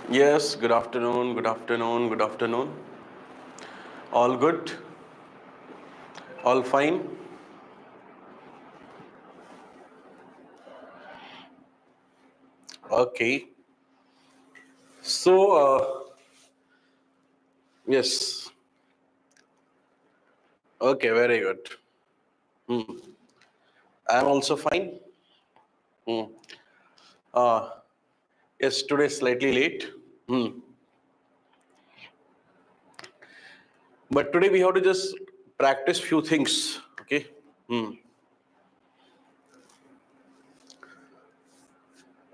Yes, good afternoon, good afternoon, good afternoon. All good? All fine? Okay. So, yes. Okay, very good. Hmm. I'm also fine. Hmm. Uh, yes, today is slightly late. Hmm. But today we have to just practice few things. Okay. Hmm.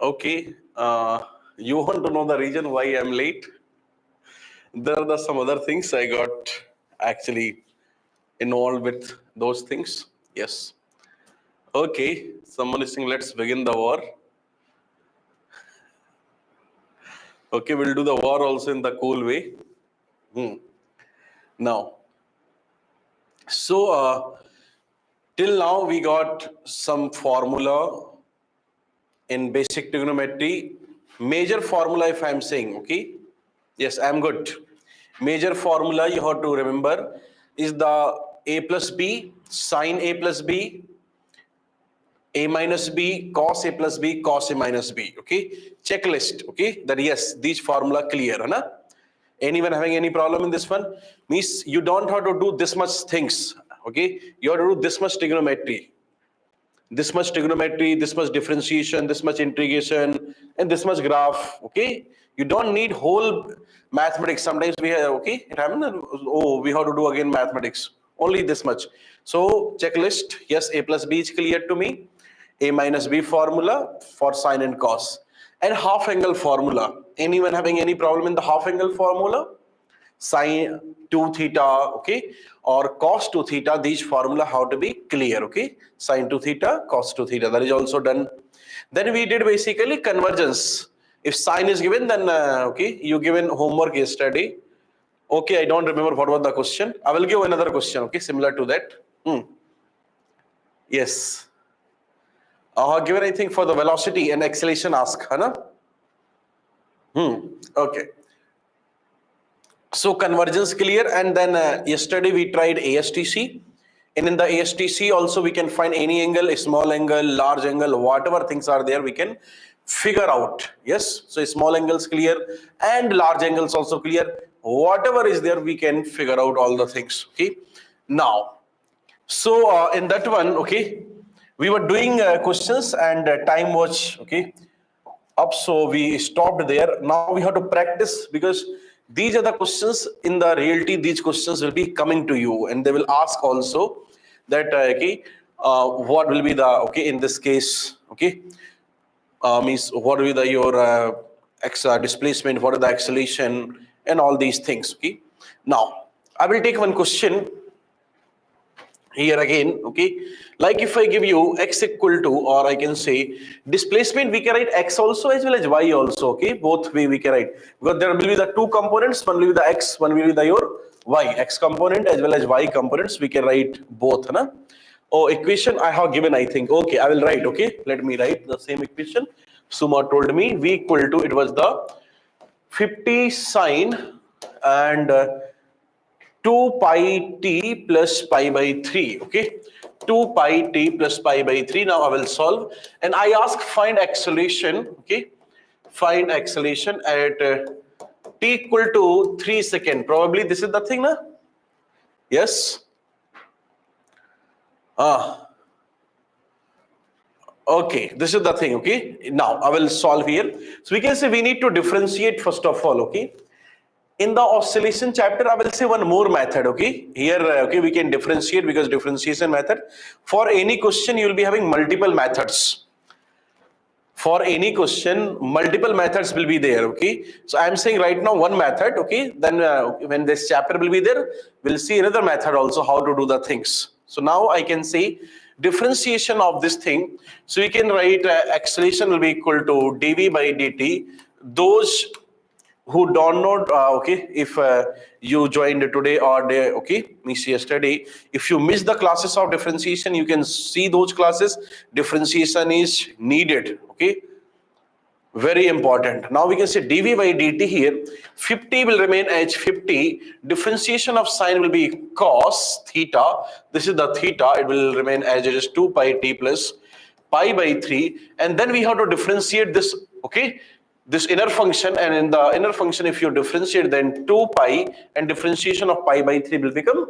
Okay. You want to know the reason why I'm late? There are some other things I got actually involved with those things. Yes. Okay. Someone is saying, let's begin the war. Okay, we'll do the war also in the cool way. Hmm. Now, so till now we got some formula in basic trigonometry. Major formula, if I'm saying, okay, yes, I'm good. Major formula you have to remember is the a plus b sine a plus b, a minus b cos a plus b cos a minus b. Okay, checklist. Okay, that yes, these formula clear, na? Anyone having any problem in this one? Means you don't have to do this much things. Okay, you have to do this much trigonometry, this much differentiation, this much integration, and this much graph. Okay, you don't need whole mathematics. Sometimes we have, okay, it happens that, oh, we have to do again mathematics. Only this much. So checklist. Yes, a plus b is clear to me. A minus b formula for sine and cos, and half angle formula. Anyone having any problem in the half angle formula? Sine 2 theta, okay, or cos 2 theta, these formula how to be clear, okay, sine 2 theta, cos 2 theta, that is also done. Then we did basically convergence. If sine is given, then okay, you given homework yesterday. Okay, I don't remember what was the question. I will give another question, okay, similar to that. Yes, given I think for the velocity and acceleration ask, Hana. Okay. So convergence clear, and then yesterday we tried ASTC, and in the ASTC also we can find any angle, a small angle, large angle, whatever things are there we can figure out. Yes, so small angles clear and large angles also clear. Whatever is there we can figure out all the things. Okay, now so in that one, okay, we were doing questions and time was okay up, so we stopped there. Now we have to practice, because these are the questions in the reality. These questions will be coming to you, and they will ask also that okay, what will be the, okay, in this case, okay, means what will be the your displacement, what is the acceleration, and all these things. Okay, now I will take one question here again. Okay, like if I give you x equal to, or I can say displacement, we can write x also as well as y also. Okay, both way we can write, because there will be the two components, one will be the x, one will be the your y, x component as well as y components, we can write both, na? Oh, equation I have given, I think. Okay, I will write. Okay, let me write the same equation. Suma told me v equal to, it was the 50 sine and 2 pi t plus pi by 3. Okay, 2 pi t plus pi by 3. Now I will solve, and I ask find acceleration. Okay, find acceleration at t equal to 3 second. Probably this is the thing, na? Yes. Okay, this is the thing. Okay, now I will solve here. So we can say we need to differentiate first of all. Okay, in the oscillation chapter I will say one more method. Okay, here okay, we can differentiate, because differentiation method, for any question you will be having multiple methods. For any question multiple methods will be there. Okay, so I am saying right now one method. Okay, then when this chapter will be there, we'll see another method also, how to do the things. So now I can say differentiation of this thing. So we can write acceleration will be equal to dv by dt. Those who don't know, okay, if you joined today or day, okay, means yesterday, if you miss the classes of differentiation, you can see those classes. Differentiation is needed. Okay, Very important. Now we can say dv by dt here. 50 will remain as 50. Differentiation of sign will be cos theta. This is the theta. It will remain as it is 2 pi t plus pi by 3. And then we have to differentiate this, okay? This inner function, and in the inner function, if you differentiate, then 2 pi and differentiation of pi by 3 will become,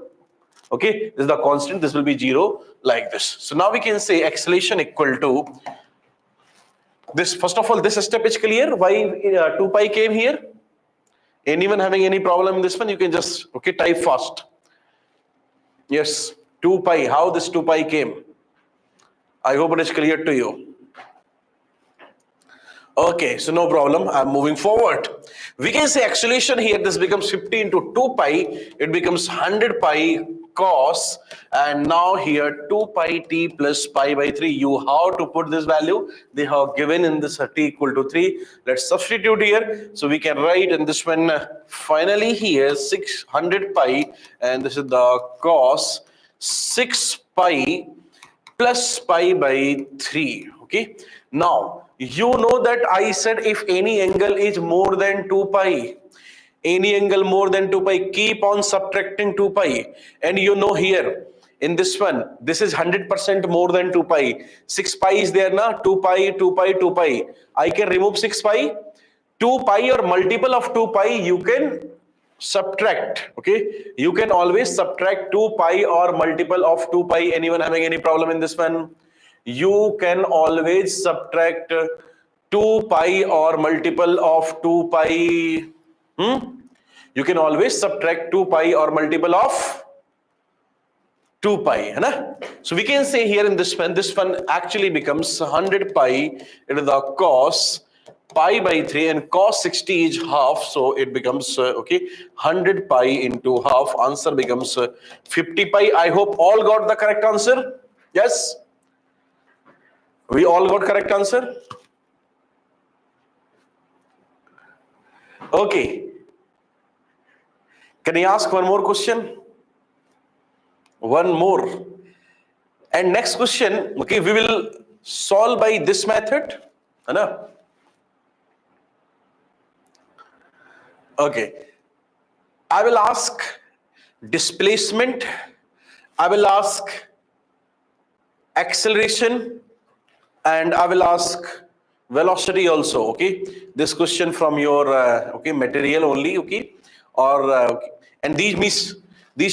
okay, this is the constant, this will be 0 like this. So now we can say acceleration equal to this. First of all, this step is clear. Why 2 pi came here? Anyone having any problem in this one? You can just, okay, type fast. Yes, 2 pi. How this 2 pi came? I hope it is clear to you. Okay, so no problem. I'm moving forward. We can say acceleration here, this becomes 50 into 2 pi. It becomes 100 pi cos, and now here 2 pi t plus pi by 3. You have to put this value. They have given in this t equal to 3. Let's substitute here. So we can write in this one, finally here 600 pi, and this is the cos 6 pi plus pi by 3. Okay. Now, you know that I said if any angle is more than 2 pi, any angle more than 2 pi, keep on subtracting 2 pi. And you know here, in this one, this is 100% more than 2 pi. 6 pi is there na, 2 pi, 2 pi, 2 pi. I can remove 6 pi. 2 pi or multiple of 2 pi, you can subtract, okay? You can always subtract 2 pi or multiple of 2 pi. Anyone having any problem in this one? You can always subtract 2 pi or multiple of 2 pi. You can always subtract 2 pi or multiple of 2 pi. Hai? So we can say here in this one actually becomes 100 pi into the cos pi by 3, and cos 60 is half, so it becomes okay, 100 pi into half. Answer becomes 50 pi. I hope all got the correct answer. Yes, we all got correct answer. Okay, can I ask one more question? One more. And next question, okay, we will solve by this method. Anna? Okay, I will ask displacement, I will ask acceleration, and I will ask velocity also. Okay, this question from your okay material only. Okay, or and these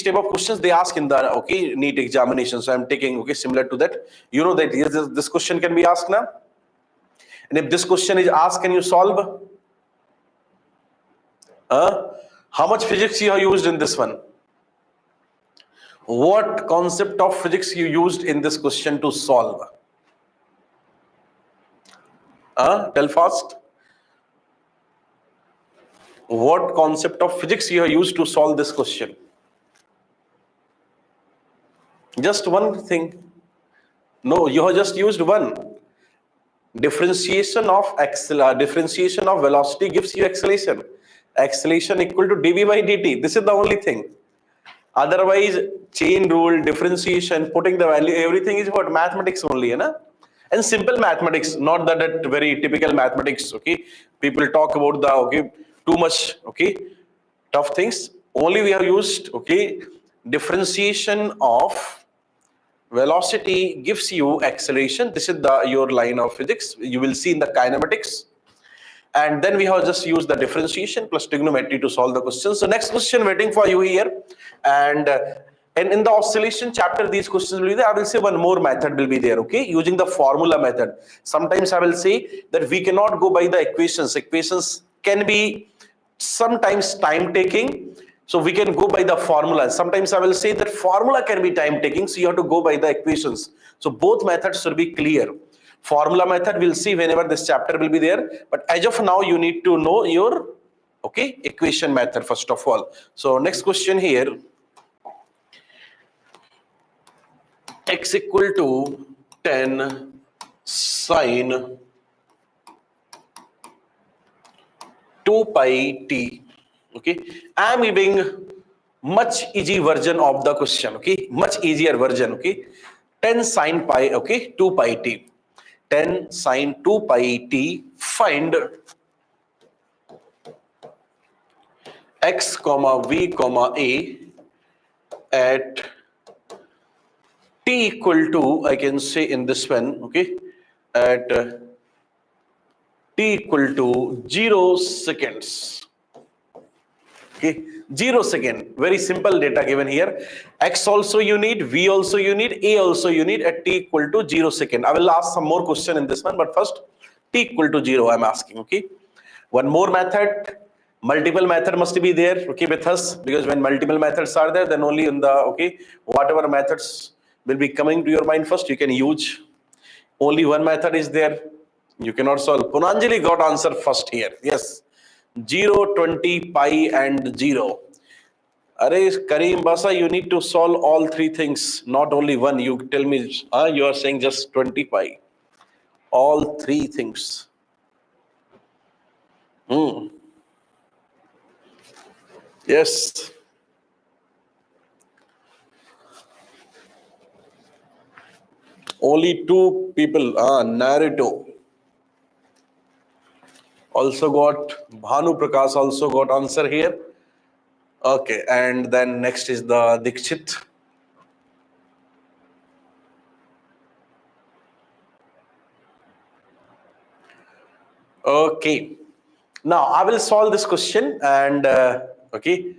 type of questions they ask in the okay NEET examination. So I'm taking okay similar to that. You know that this question can be asked now, and if this question is asked, can you solve? How much physics you have used in this one? What concept of physics you used in this question to solve? Tell fast. What concept of physics you have used to solve this question? Just one thing. No, you have just used one. Differentiation of velocity gives you acceleration. Acceleration equal to dv by dt. This is the only thing. Otherwise, chain rule, differentiation, putting the value, everything is about mathematics only, na? And simple mathematics, not that very typical mathematics. Okay, people talk about the okay too much okay tough things. Only we have used okay differentiation of velocity gives you acceleration. This is your line of physics. You will see in the kinematics. And then we have just used the differentiation plus trigonometry to solve the question. So next question waiting for you here. And in the oscillation chapter, these questions will be there. I will say one more method will be there, okay? Using the formula method. Sometimes I will say that we cannot go by the equations. Equations can be sometimes time taking. So we can go by the formula. Sometimes I will say that formula can be time taking. So you have to go by the equations. So both methods should be clear. Formula method we'll see whenever this chapter will be there, but as of now you need to know your okay equation method first of all. So next question here, x equal to 10 sine 2 pi t. Okay, I am giving much easy version of the question. Okay, much easier version. Okay, 10 sine pi okay 2 pi t. 10 sine 2 pi t. Find x comma v comma a at t equal to, I can say in this one, okay, at t equal to 0 seconds. Okay, 0 second. Very simple data given here. X also you need, V also you need, A also you need at t equal to 0 second. I will ask some more question in this one, but first t equal to 0 I'm asking. Okay, one more method. Multiple method must be there, okay, with us, because when multiple methods are there, then only in the, okay, whatever methods will be coming to your mind first, you can use. Only one method is there, you cannot solve. Punanjali got answer first here. Yes, 0, 20, pi and 0. Arey Kareem Basa, you need to solve all three things, not only one. You tell me, you are saying just 20 pi. All three things. Yes. Only two people. Naruto also got, Bhanu Prakash also got answer here. Okay, and then next is the Dikshit. Okay, now I will solve this question, and okay,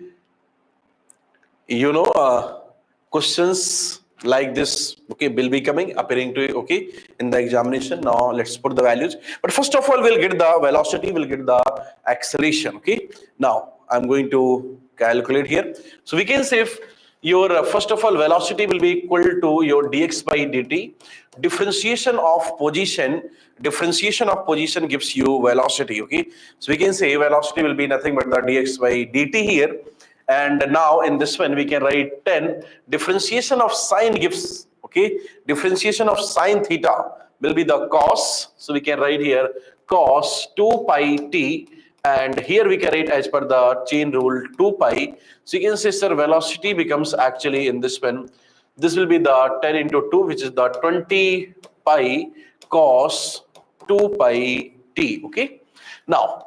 you know, questions like this, okay, will be coming appearing to you, okay, in the examination. Now let's put the values, but first of all we'll get the velocity, we'll get the acceleration. Okay, now I'm going to calculate here. So we can say if your first of all velocity will be equal to your dx by dt. Differentiation of position gives you velocity. Okay, so we can say velocity will be nothing but the dx by dt here. And now in this one we can write 10. Differentiation of sine gives, okay, differentiation of sine theta will be the cos. So we can write here cos 2 pi t, and here we can write as per the chain rule 2 pi. So you can say, sir, velocity becomes actually in this one, this will be the 10 into 2, which is the 20 pi cos 2 pi t. Okay, now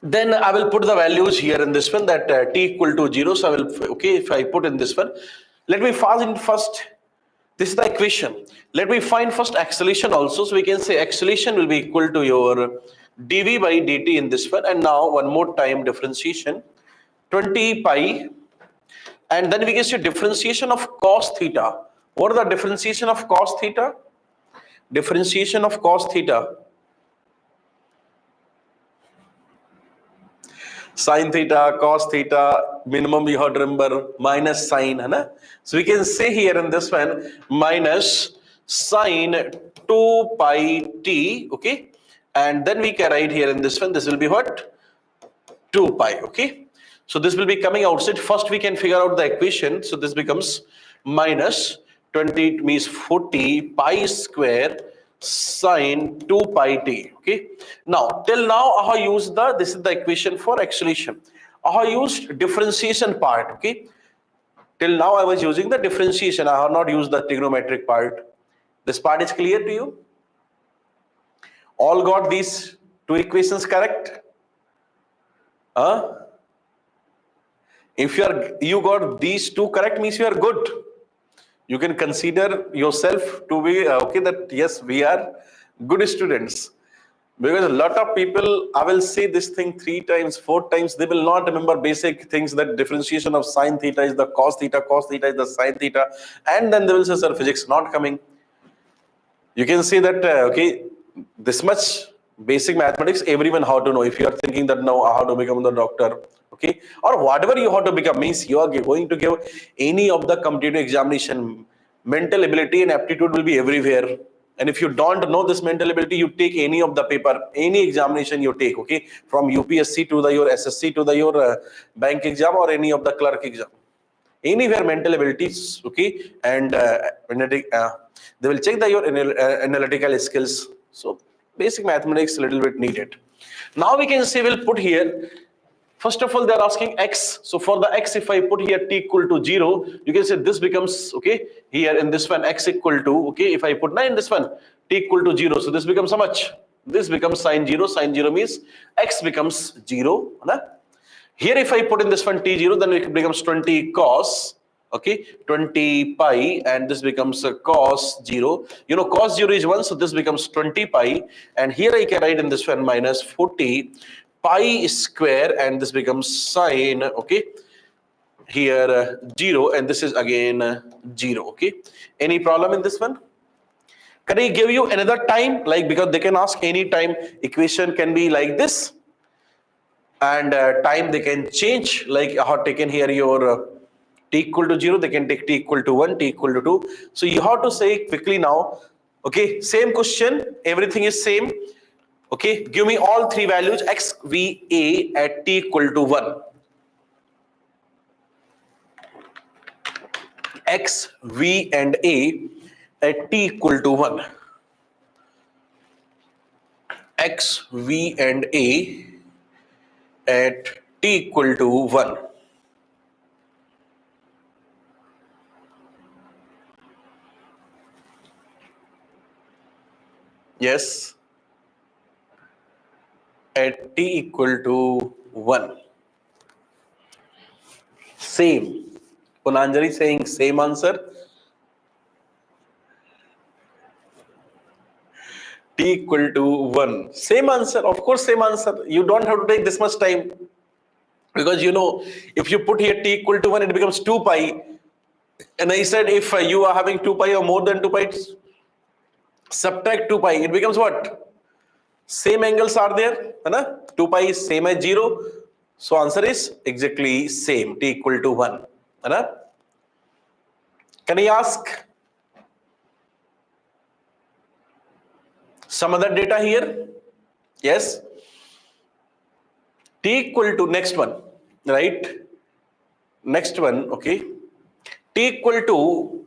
then I will put the values here in this one, that t equal to 0. So I will, okay, if I put in this one, let me find first, this is the equation. Let me find first acceleration also. So we can say acceleration will be equal to your dv by dt in this one. And now one more time differentiation 20 pi, and then we can say differentiation of cos theta. What is the differentiation of cos theta? Differentiation of cos theta, sine theta, cos theta, minimum you have to remember minus sine, hai na? So we can say here in this one minus sine 2 pi t, okay, and then we can write here in this one, this will be what? 2 pi, okay. So this will be coming outside. First we can figure out the equation. So this becomes minus 20 means 40 pi square sine 2 pi t. Okay, now till now I have used the, this is the equation for acceleration. I have used differentiation part. Okay, till now I was using the differentiation, I have not used the trigonometric part. This part is clear to you? All got these two equations correct? If you got these two correct, means you are good. You can consider yourself to be okay, that yes, we are good students. Because a lot of people, I will say this thing 3 times, 4 times, they will not remember basic things, that differentiation of sine theta is the cos theta is the sine theta, and then they will say, sir, physics not coming. You can see that, okay, this much basic mathematics, everyone how to know. If you are thinking that now how to become the doctor, okay, or whatever you have to become, means you are going to give any of the competitive examination, mental ability and aptitude will be everywhere. And if you don't know this mental ability, you take any of the paper, any examination you take, okay, from UPSC to the your SSC to the your bank exam or any of the clerk exam, anywhere mental abilities, okay, and they will check the your analytical skills. So basic mathematics a little bit needed. Now we can say, we'll put here First of all, they're asking x. So for the x, if I put here t equal to 0, you can say this becomes, okay, here in this one, x equal to, okay, if I put 9 in this one, t equal to 0. So this becomes how much? This becomes sine 0. Sine 0 means x becomes 0. Right? Here, if I put in this one t0, then it becomes 20 cos, okay, 20 pi, and this becomes cos 0. You know, cos 0 is 1, so this becomes 20 pi. And here I can write in this one minus 40 pi square, and this becomes sine, okay, here 0, and this is again 0, okay. Any problem in this one? Can I give you another time? Like, because they can ask any time equation can be like this. And time they can change, like I have taken here your t equal to 0, they can take t equal to 1, t equal to 2. So you have to say quickly now, okay, same question, everything is same. Okay, give me all three values x, v, a at t equal to 1. X, v and a at t equal to 1. X, v and a at t equal to 1. Yes, at t equal to 1. Same. Punanjali saying same answer. T equal to 1. Same answer. Of course, same answer. You don't have to take this much time. Because you know, if you put here t equal to 1, it becomes 2 pi. And I said if you are having 2 pi or more than 2 pi, subtract 2 pi. It becomes what? Same angles are there. 2 pi is same as 0. So answer is exactly same. T equal to 1. Can I ask some other data here? Yes. T equal to next one, right? Next one, okay. T equal to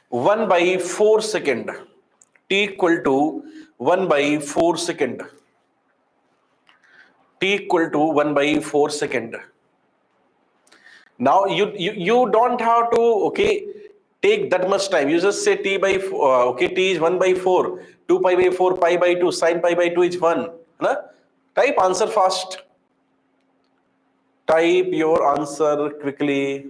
1 by 4 second. T equal to 1 by 4 second. T equal to 1 by 4 second. Now you don't have to, okay, take that much time. You just say t by 4, okay, t is 1 by 4, 2 pi by 4, pi by 2, sine pi by 2 is 1. Type answer fast. Type your answer quickly.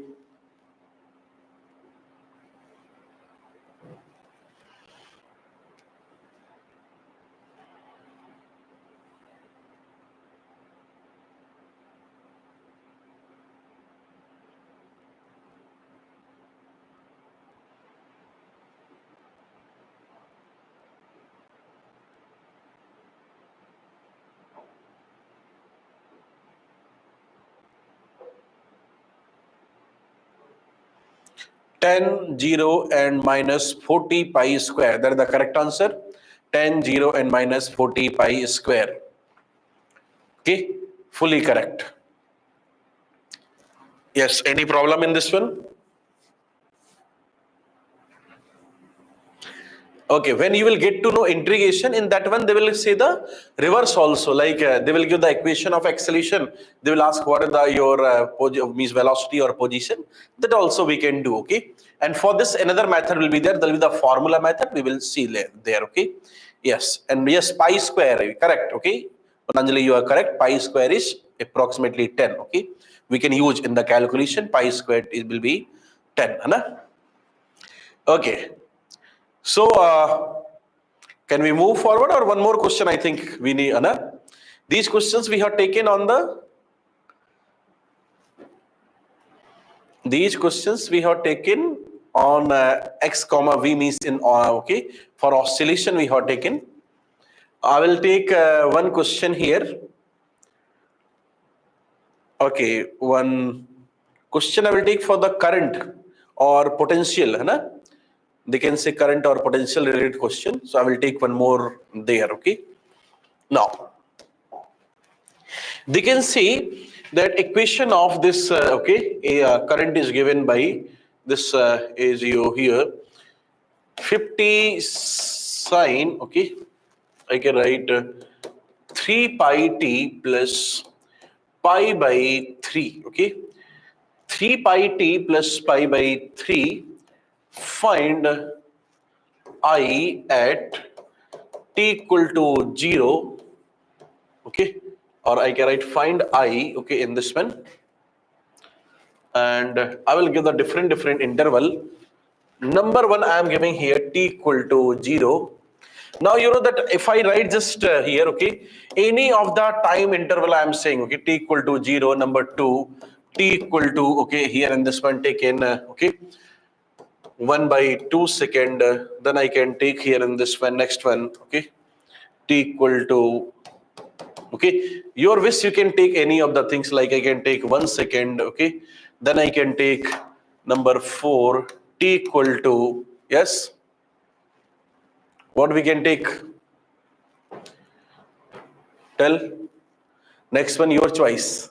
Tan 0 and minus 40 pi square. That is the correct answer. Tan 0 and minus 40 pi square. Okay, fully correct. Yes, any problem in this one? Okay, when you will get to know integration, in that one they will say the reverse also, like they will give the equation of acceleration. They will ask what is your means velocity or position. That also we can do, okay. And for this another method will be there. There will be the formula method. We will see there, okay. Yes, and yes, pi square, correct, okay. Patanjali, you are correct. Pi square is approximately 10, okay. We can use in the calculation pi square, it will be 10, okay. So, can we move forward or one more question? I think we need, these questions we have taken on x comma v means in, okay, for oscillation we have taken. I will take one question here. Okay, one question I will take for the current or potential, they can say current or potential related question. So I will take one more there, okay. Now, they can say that equation of this, current is given by this is you here, 50 sine, okay, I can write 3 pi t plus pi by 3. Okay, 3 pi t plus pi by 3. Find I at t equal to 0. Okay, or I can write find I, okay, in this one, and I will give the different interval. Number one I am giving here t equal to 0. Now you know that if I write just here, okay, any of the time interval I am saying, okay, t equal to 0. Number two, t equal to, okay, here in this one take in okay, 1 by 2 second. Then I can take here in this one, next one, okay, t equal to, okay, your wish, you can take any of the things, like I can take 1 second, okay, then I can take number 4, t equal to, yes, what we can take, tell, next one your choice.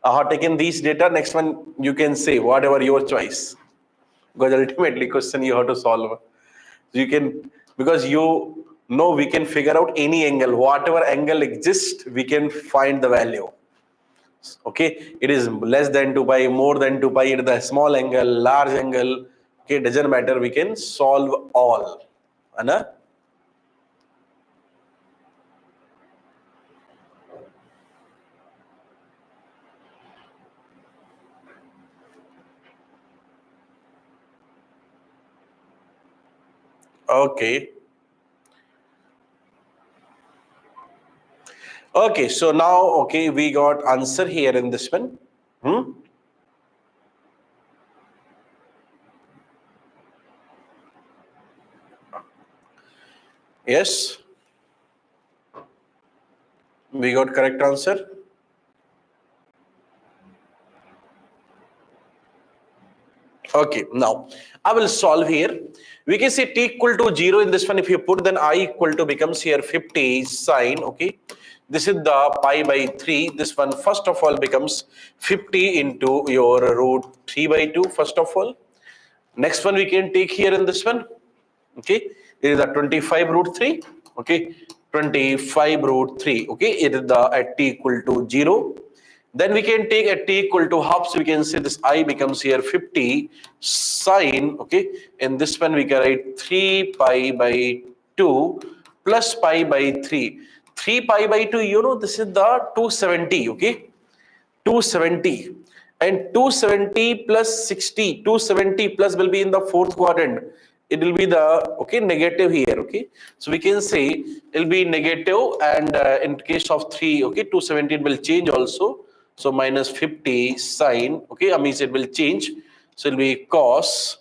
I have taken these data, next one you can say whatever your choice, because ultimately question you have to solve. You can, because you know we can figure out any angle, whatever angle exists, we can find the value. Okay, it is less than 2 pi, more than 2 pi, it is the small angle, large angle, okay, doesn't matter, we can solve all. Anna? Okay. Okay, so now, okay, we got answer here in this one. Yes, we got correct answer. Okay, now I will solve here. We can say t equal to 0 in this one. If you put, then I equal to becomes here 50 sine. Okay, this is the pi by 3. This one first of all becomes 50 into your root 3 by 2. First of all, next one we can take here in this one. Okay, it is the 25 root 3. Okay, 25 root 3. Okay, it is the at t equal to 0. Then we can take at t equal to half, so we can say this I becomes here 50 sine, okay, and this one we can write 3 pi by 2 plus pi by 3. 3 pi by 2, you know, this is the 270, okay, 270, and 270 plus 60, 270 plus will be in the fourth quadrant. It will be the, okay, negative here, okay, so we can say it will be negative, and in case of 3, okay, 270 will change also, so minus 50 sine, okay, I mean it will change, so it will be cos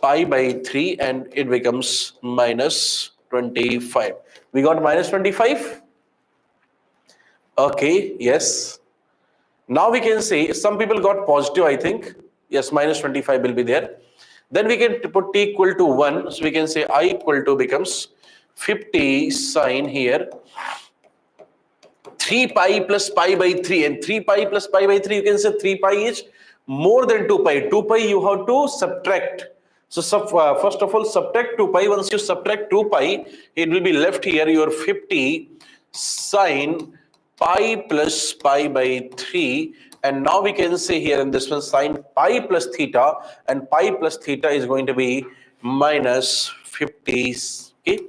pi by 3, and it becomes minus 25. We got minus 25. Okay, yes. Now we can say some people got positive, I think. Yes, minus 25 will be there. Then we can put t equal to 1. So we can say I equal to becomes 50 sine here 3 pi plus pi by 3. And 3 pi plus pi by 3, you can say 3 pi is more than 2 pi. 2 pi you have to subtract. So first of all, subtract 2 pi. Once you subtract 2 pi, it will be left here your 50 sine pi plus pi by 3. And now we can say here in this one sine pi plus theta, and pi plus theta is going to be minus 50, okay,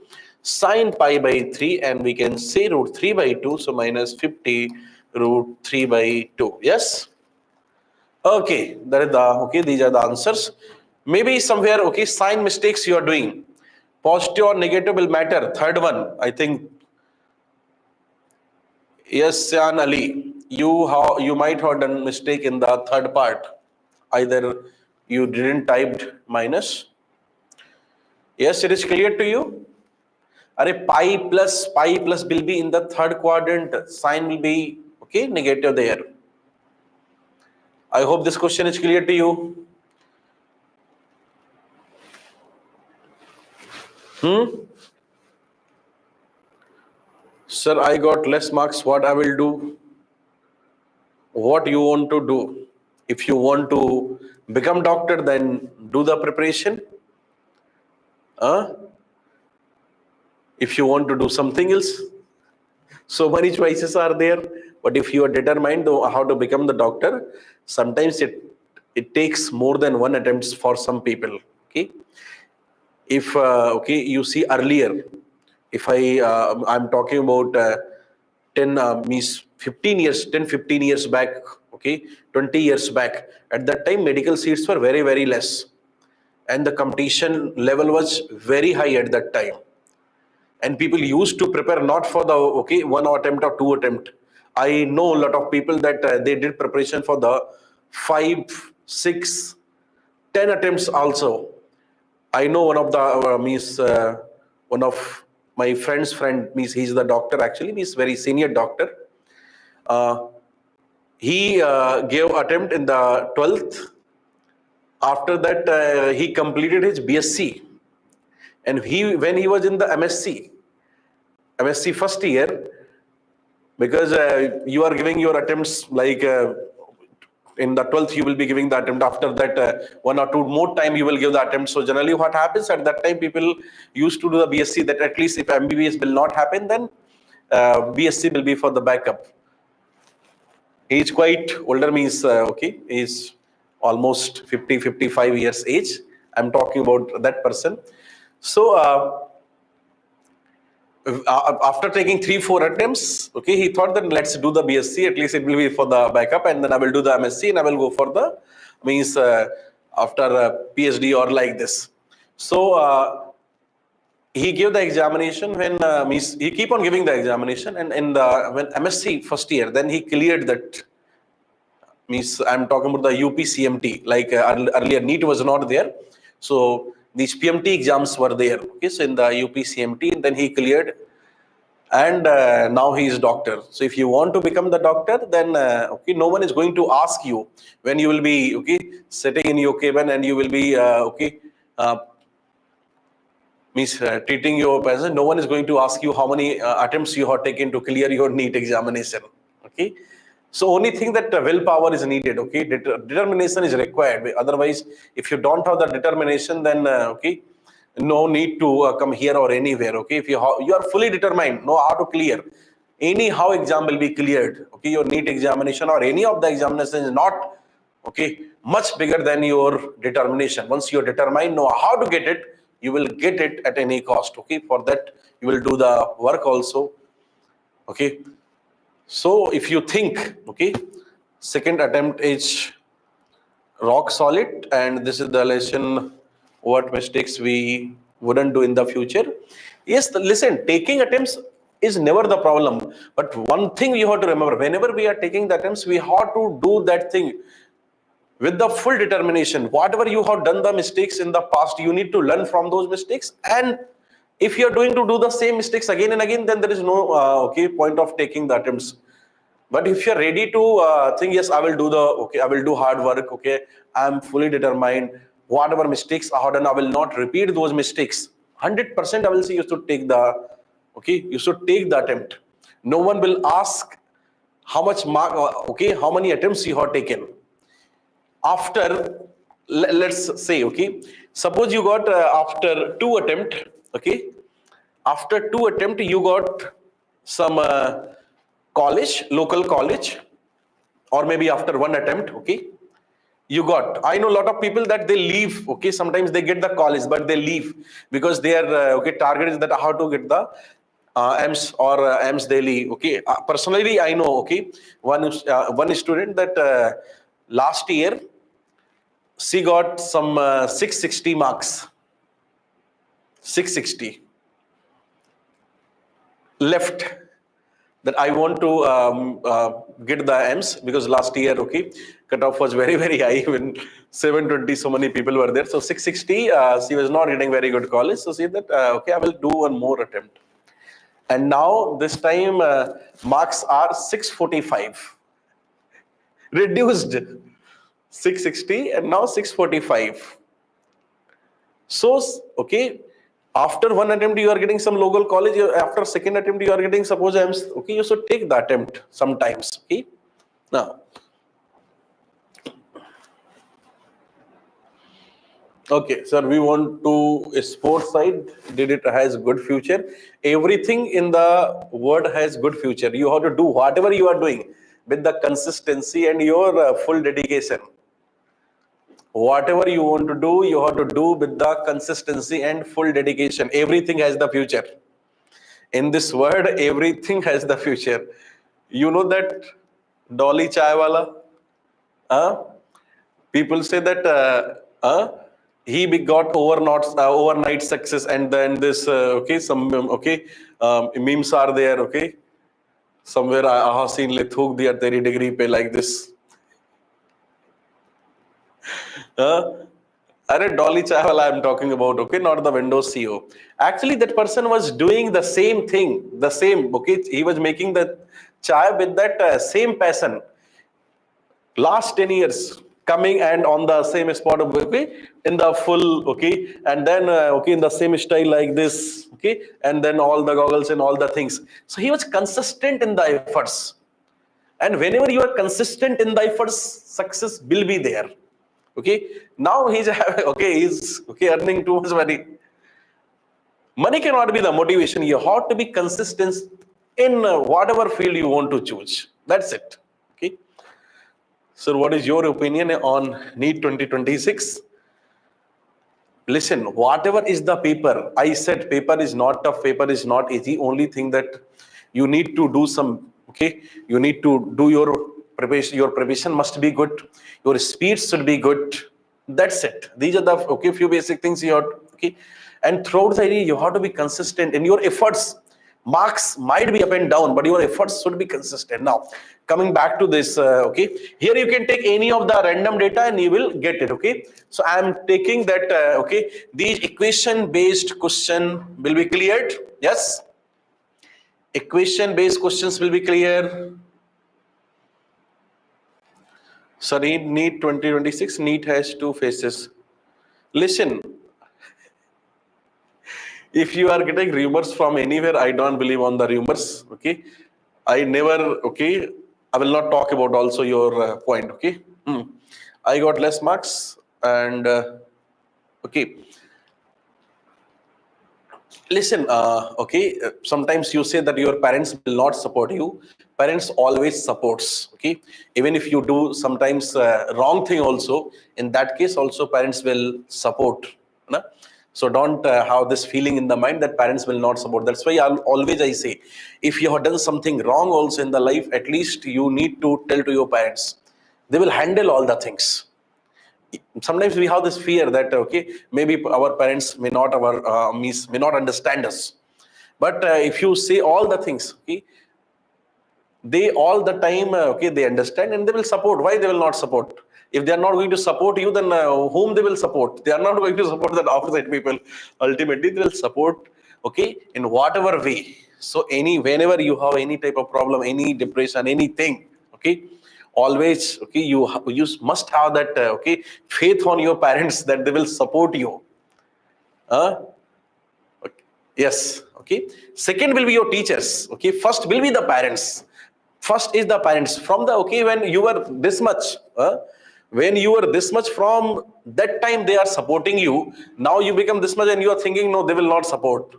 sine pi by 3, and we can say root 3 by 2, so minus 50 root 3 by 2. Yes, okay, that is the, okay, these are the answers. Maybe somewhere, okay, sign mistakes you are doing, positive or negative will matter. Third one, I think, yes, Syan Ali, you might have done mistake in the third part. Either you didn't typed minus. Yes, it is clear to you. Are pi plus will be in the third quadrant. Sign will be, okay, negative there. I hope this question is clear to you. Sir, I got less marks. What I will do? What you want to do? If you want to become doctor, then do the preparation. If you want to do something else, so many choices are there. But if you are determined how to become the doctor, sometimes it takes more than one attempts for some people. Okay, if okay, you see earlier, if I'm talking about 10 means 15 years, 10 15 years back, okay, 20 years back, at that time medical seats were very very less, and the competition level was very high at that time, and people used to prepare not for the okay one attempt or two attempt. I know a lot of people that they did preparation for the 5 6 10 attempts also. I know one of the means one of my friend's friend, means he's the doctor actually, he's very senior doctor. Uh, he gave attempt in the 12th. After that, he completed his BSc, and when he was in the MSc first year, because you are giving your attempts like in the 12th you will be giving the attempt. After that, one or two more time you will give the attempt. So generally what happens at that time, people used to do the BSc, that at least if MBBS will not happen, then BSc will be for the backup. He is quite older, means okay, he is almost 50 55 years age. I'm talking about that person. So after taking 3 4 attempts, okay, he thought that let's do the BSc, at least it will be for the backup, and then I will do the MSc and I will go for the means after PhD or like this. So he gave the examination when means he keep on giving the examination, and in the when MSc first year, then he cleared that. Means I'm talking about the UPCMT, like earlier NEET was not there, so these PMT exams were there. Okay, so in the UPCMT, then he cleared, and now he is doctor. So if you want to become the doctor, then okay, no one is going to ask you when you will be okay sitting in your cabin and you will be okay means treating your patient. No one is going to ask you how many attempts you have taken to clear your NEET examination. Okay, so only thing that willpower is needed. Okay, determination is required. Otherwise, if you don't have the determination, then okay, no need to come here or anywhere. Okay, if you are fully determined, know how to clear, anyhow exam will be cleared. Okay, your NEET examination or any of the examination is not okay much bigger than your determination. Once you're determined, know how to get it, you will get it at any cost. Okay, for that you will do the work also. Okay, so if you think okay, second attempt is rock solid, and this is the lesson what mistakes we wouldn't do in the future. Yes, listen, taking attempts is never the problem, but one thing you have to remember, whenever we are taking the attempts, we have to do that thing with the full determination. Whatever you have done the mistakes in the past, you need to learn from those mistakes, and if you are going to do the same mistakes again and again, then there is no okay point of taking the attempts. But if you're ready to think, yes, I will do the okay, I will do hard work, okay, I'm fully determined, whatever mistakes I have done, I will not repeat those mistakes, 100% I will say you should take the okay, you should take the attempt. No one will ask how much mark okay, how many attempts you have taken. After let's say okay, suppose you got after 2 attempt, okay, after 2 attempt you got some college, local college, or maybe after 1 attempt, okay, you got, I know a lot of people that they leave, okay, sometimes they get the college but they leave because their okay target is that how to get the AIMS or AIMS Delhi. Okay, personally I know okay, one student that last year she got some 660 marks, 660 left, that I want to get the AIMS, because last year okay cutoff was very very high, when 720 so many people were there, so 660 she was not getting very good college, so she said that okay, I will do one more attempt, and now this time marks are 645, reduced, 660 and now 645. So okay, after 1 attempt you are getting some local college, after second attempt you are getting suppose AIMS, okay, you should take the attempt sometimes. Okay, now okay sir, we want to sports side, did it has good future? Everything in the world has good future. You have to do whatever you are doing, with the consistency and your full dedication. Whatever you want to do, you have to do with the consistency and full dedication. Everything has the future. In this world, everything has the future. You know that Dolly Chai Wala? People say that he got overnight success, and then this memes are there. Okay, somewhere I have seen le thuk diya teri degree pe like this. Dolly Chaiwala I'm talking about, okay, not the Windows CEO. Actually, that person was doing the same thing, okay, he was making the chai with that same passion. Last 10 years, coming and on the same spot, okay, in the full, okay, and then, okay, in the same style like this, okay, and then all the goggles and all the things. So he was consistent in the efforts. And whenever you are consistent in the efforts, success will be there. Okay, now he's earning too much money. Money cannot be the motivation. You have to be consistent in whatever field you want to choose. That's it. Okay. So, what is your opinion on NEET 2026? Listen, whatever is the paper, I said paper is not tough, paper is not easy. Only thing that you need to do some. Okay, you need to do your preparation. Your preparation must be good. Your speed should be good. That's it. These are the few basic things you have. Okay, and throughout the year you have to be consistent in your efforts. Marks might be up and down, but your efforts should be consistent. Now, coming back to this, okay, here you can take any of the random data and you will get it. Okay, so I am taking that. Okay, these equation-based question will be cleared. Yes. Equation-based questions will be clear. Sorry, NEET 2026. NEET has two phases. Listen, if you are getting rumors from anywhere, I don't believe on the rumors. Okay, I never. Okay, I will not talk about also your point. Okay, I got less marks and okay. Listen, okay, sometimes you say that your parents will not support you. Parents always supports, okay? Even if you do sometimes wrong thing also, in that case also parents will support. Na? So don't have this feeling in the mind that parents will not support. That's why I say, if you have done something wrong also in the life, at least you need to tell to your parents. They will handle all the things. Sometimes we have this fear that okay, maybe our parents may not may not understand us, but if you say all the things, okay, they all the time okay, they understand and they will support. Why they will not support? If they are not going to support you, then whom they will support? They are not going to support the opposite people. Ultimately they will support, okay, in whatever way. So whenever you have any type of problem, any depression, anything, okay, always, okay, you must have that okay, faith on your parents that they will support you. Okay. Yes, okay. Second will be your teachers. Okay, first will be the parents. First is the parents. From the okay, when you were this much, from that time they are supporting you. Now you become this much and you are thinking no, they will not support.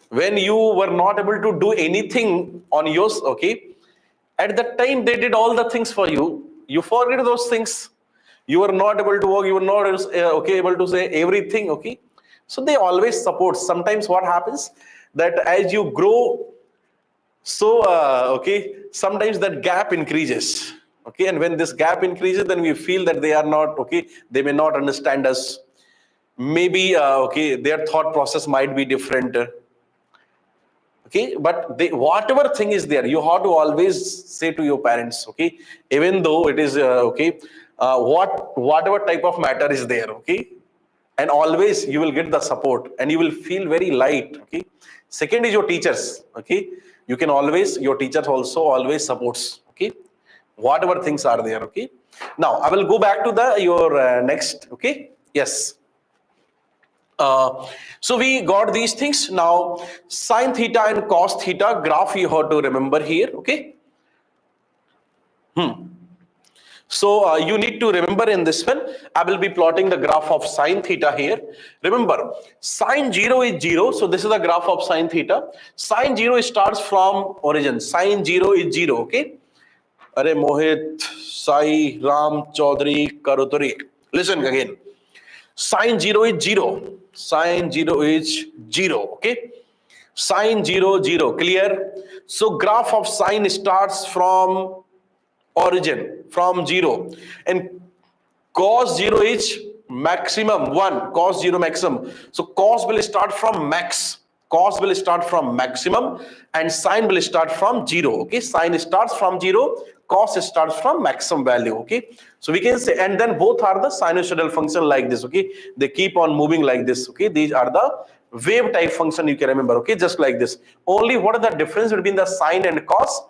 When you were not able to do anything on yours, okay, at that time they did all the things for you. You forget those things. You were not able to work. You were not okay, able to say everything. Okay, so they always support. Sometimes what happens that as you grow, so okay, sometimes that gap increases. Okay, and when this gap increases, then we feel that they are not okay. They may not understand us. Maybe okay, their thought process might be different. Okay, but whatever thing is there, you have to always say to your parents, okay, even though it is okay, whatever type of matter is there, okay, and always you will get the support and you will feel very light. Okay, second is your teachers. Okay, you can always, your teachers also always supports. Okay, whatever things are there. Okay, now I will go back to your next. Okay, yes. So we got these things. Now sine theta and cos theta graph you have to remember here. Okay. So you need to remember in this one, I will be plotting the graph of sine theta here. Remember, sine 0 is 0. So this is the graph of sine theta. Sine 0 starts from origin. Sine 0 is 0. Okay. Are Mohit, Sai, Ram, Chaudhary, Karuturi. Listen again. Sine 0 is 0. Sine 0 is 0. Okay. Sine 0, 0. Clear? So graph of sine starts from origin, from 0. And cos 0 is maximum 1. Cos 0 maximum. So cos will start from max. Cos will start from maximum and sine will start from 0. Okay. Sine starts from 0. Cos starts from maximum value. Okay. So we can say, and then both are the sinusoidal function like this. Okay. They keep on moving like this. Okay. These are the wave type function you can remember. Okay. Just like this. Only what is the difference between the sine and cos?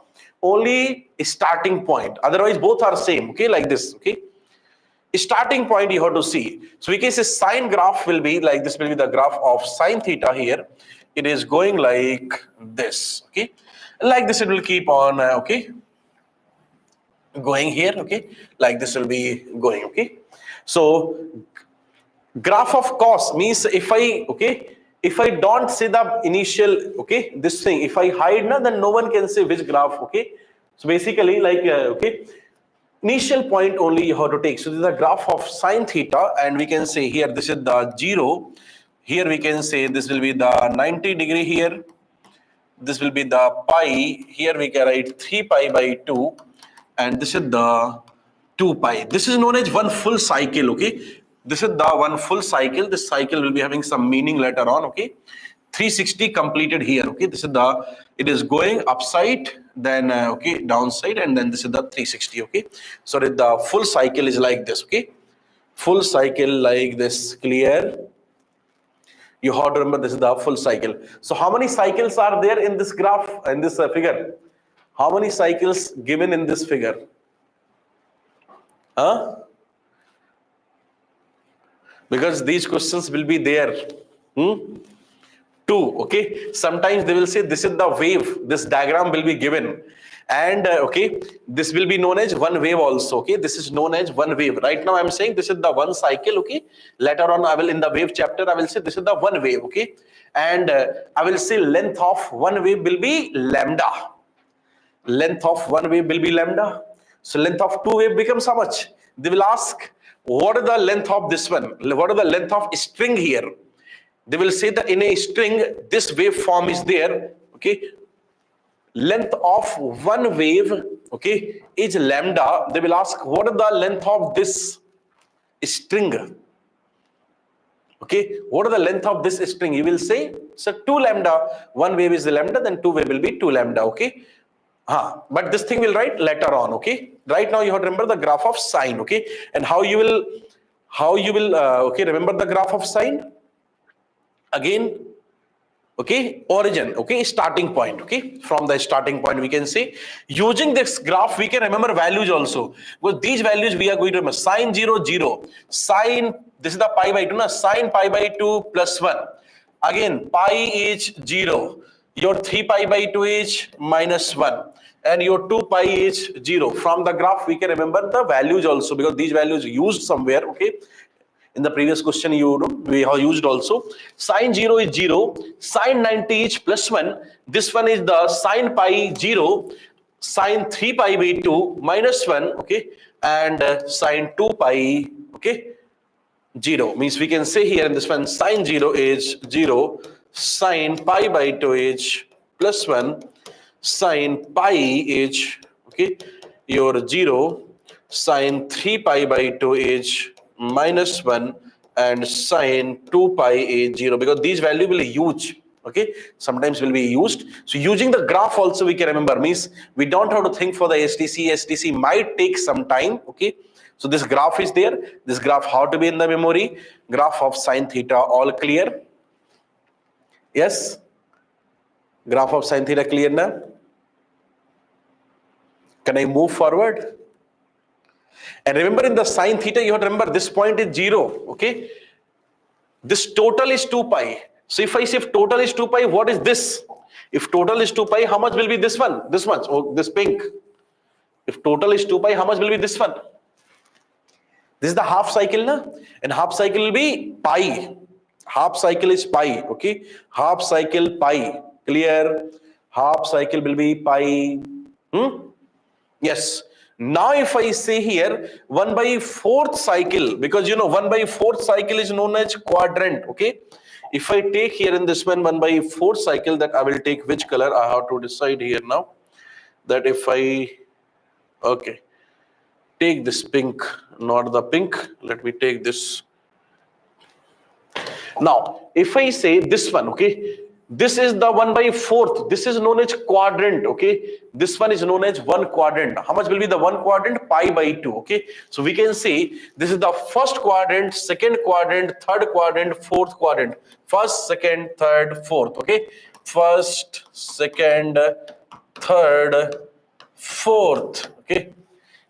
Only starting point. Otherwise both are same. Okay. Like this. Okay. Starting point you have to see. So we can say sine graph will be like this, will be the graph of sine theta here. It is going like this. Okay. Like this it will keep on okay, going here. Okay. Like this will be going. Okay. So graph of cos means if I okay, if I don't say the initial okay, this thing, if I hide na, then no one can say which graph. Okay. So basically like okay, initial point only you have to take. So this is the graph of sine theta, and we can say here this is the 0. Here we can say this will be the 90 degree here. This will be the pi. Here we can write 3 pi by 2, and this is the 2 pi. This is known as one full cycle. Okay. This is the one full cycle. This cycle will be having some meaning later on. Okay. 360 completed here. Okay. This is the, it is going upside, then okay, downside, and then this is the 360. Okay. So the full cycle is like this. Okay. Full cycle like this. Clear? You have to remember this is the full cycle. So how many cycles are there in this graph, in this figure? How many cycles given in this figure? Huh? Because these questions will be there. 2. Okay. Sometimes they will say this is the wave. This diagram will be given. And okay, this will be known as one wave also. Okay. This is known as one wave. Right now I'm saying this is the one cycle. Okay. Later on I will, in the wave chapter, I will say this is the one wave. Okay. And I will say length of one wave will be lambda. Length of one wave will be lambda. So length of two wave becomes how much? They will ask, what is the length of this one? What is the length of string here? They will say that in a string, this waveform is there. Okay. Length of one wave, okay, is lambda. They will ask, what is the length of this string? Okay. What is the length of this string? You will say, so 2 lambda. One wave is lambda, then 2 wave will be 2 lambda. Okay. But this thing will write later on. Okay. Right now you have to remember the graph of sine. Okay. And how you will okay, remember the graph of sine? Again, okay, origin, okay, starting point. Okay, from the starting point we can say, using this graph we can remember values also, because these values we are going to remember. Sine 0, 0, sine, this is the pi by 2, na, sine pi by 2 plus 1, again pi is 0, your 3 pi by 2 is minus 1, and your 2 pi is 0. From the graph we can remember the values also, because these values used somewhere. Okay, in the previous question you know we have used also. Sine 0 is 0, sine 90 is plus 1, this one is the sine pi 0, sine 3 pi by 2 minus 1, okay, and sine 2 pi, okay, 0. Means we can say here in this one, sine 0 is 0, sine pi by 2 is plus 1, sine pi is, okay, your 0, sine 3 pi by 2 is minus 1, and sine 2 pi is 0, because these values will be huge. Okay, sometimes will be used. So using the graph also we can remember, means we don't have to think for the STC. STC might take some time. Okay, so this graph is there. This graph how to be in the memory. Graph of sine theta, all clear? Yes, graph of sine theta clear now? Can I move forward? And remember, in the sine theta, you have to remember this point is 0. Okay. This total is 2 pi. So if I say if total is 2 pi, what is this? If total is 2 pi, how much will be this one? This much. Oh, this pink. If total is 2 pi, how much will be this one? This is the half cycle, na? And half cycle will be pi. Half cycle is pi. Okay. Half cycle pi. Clear? Half cycle will be pi. Yes. Now if I say here 1 by 4th cycle, because 1 by 4th cycle is known as quadrant. Okay, if I take here in this one 1 by 4th cycle, that I will take which color, I have to decide here now. That if I, okay, take this pink, not the pink, let me take this. Now if I say this one, okay, this is the 1 by 4th, this is known as quadrant. Okay, this one is known as 1 quadrant. How much will be the 1 quadrant? Pi by 2. Okay, so we can say this is the first quadrant, second quadrant, third quadrant, fourth quadrant. First, second, third, fourth. Okay, first, second, third, fourth. Okay,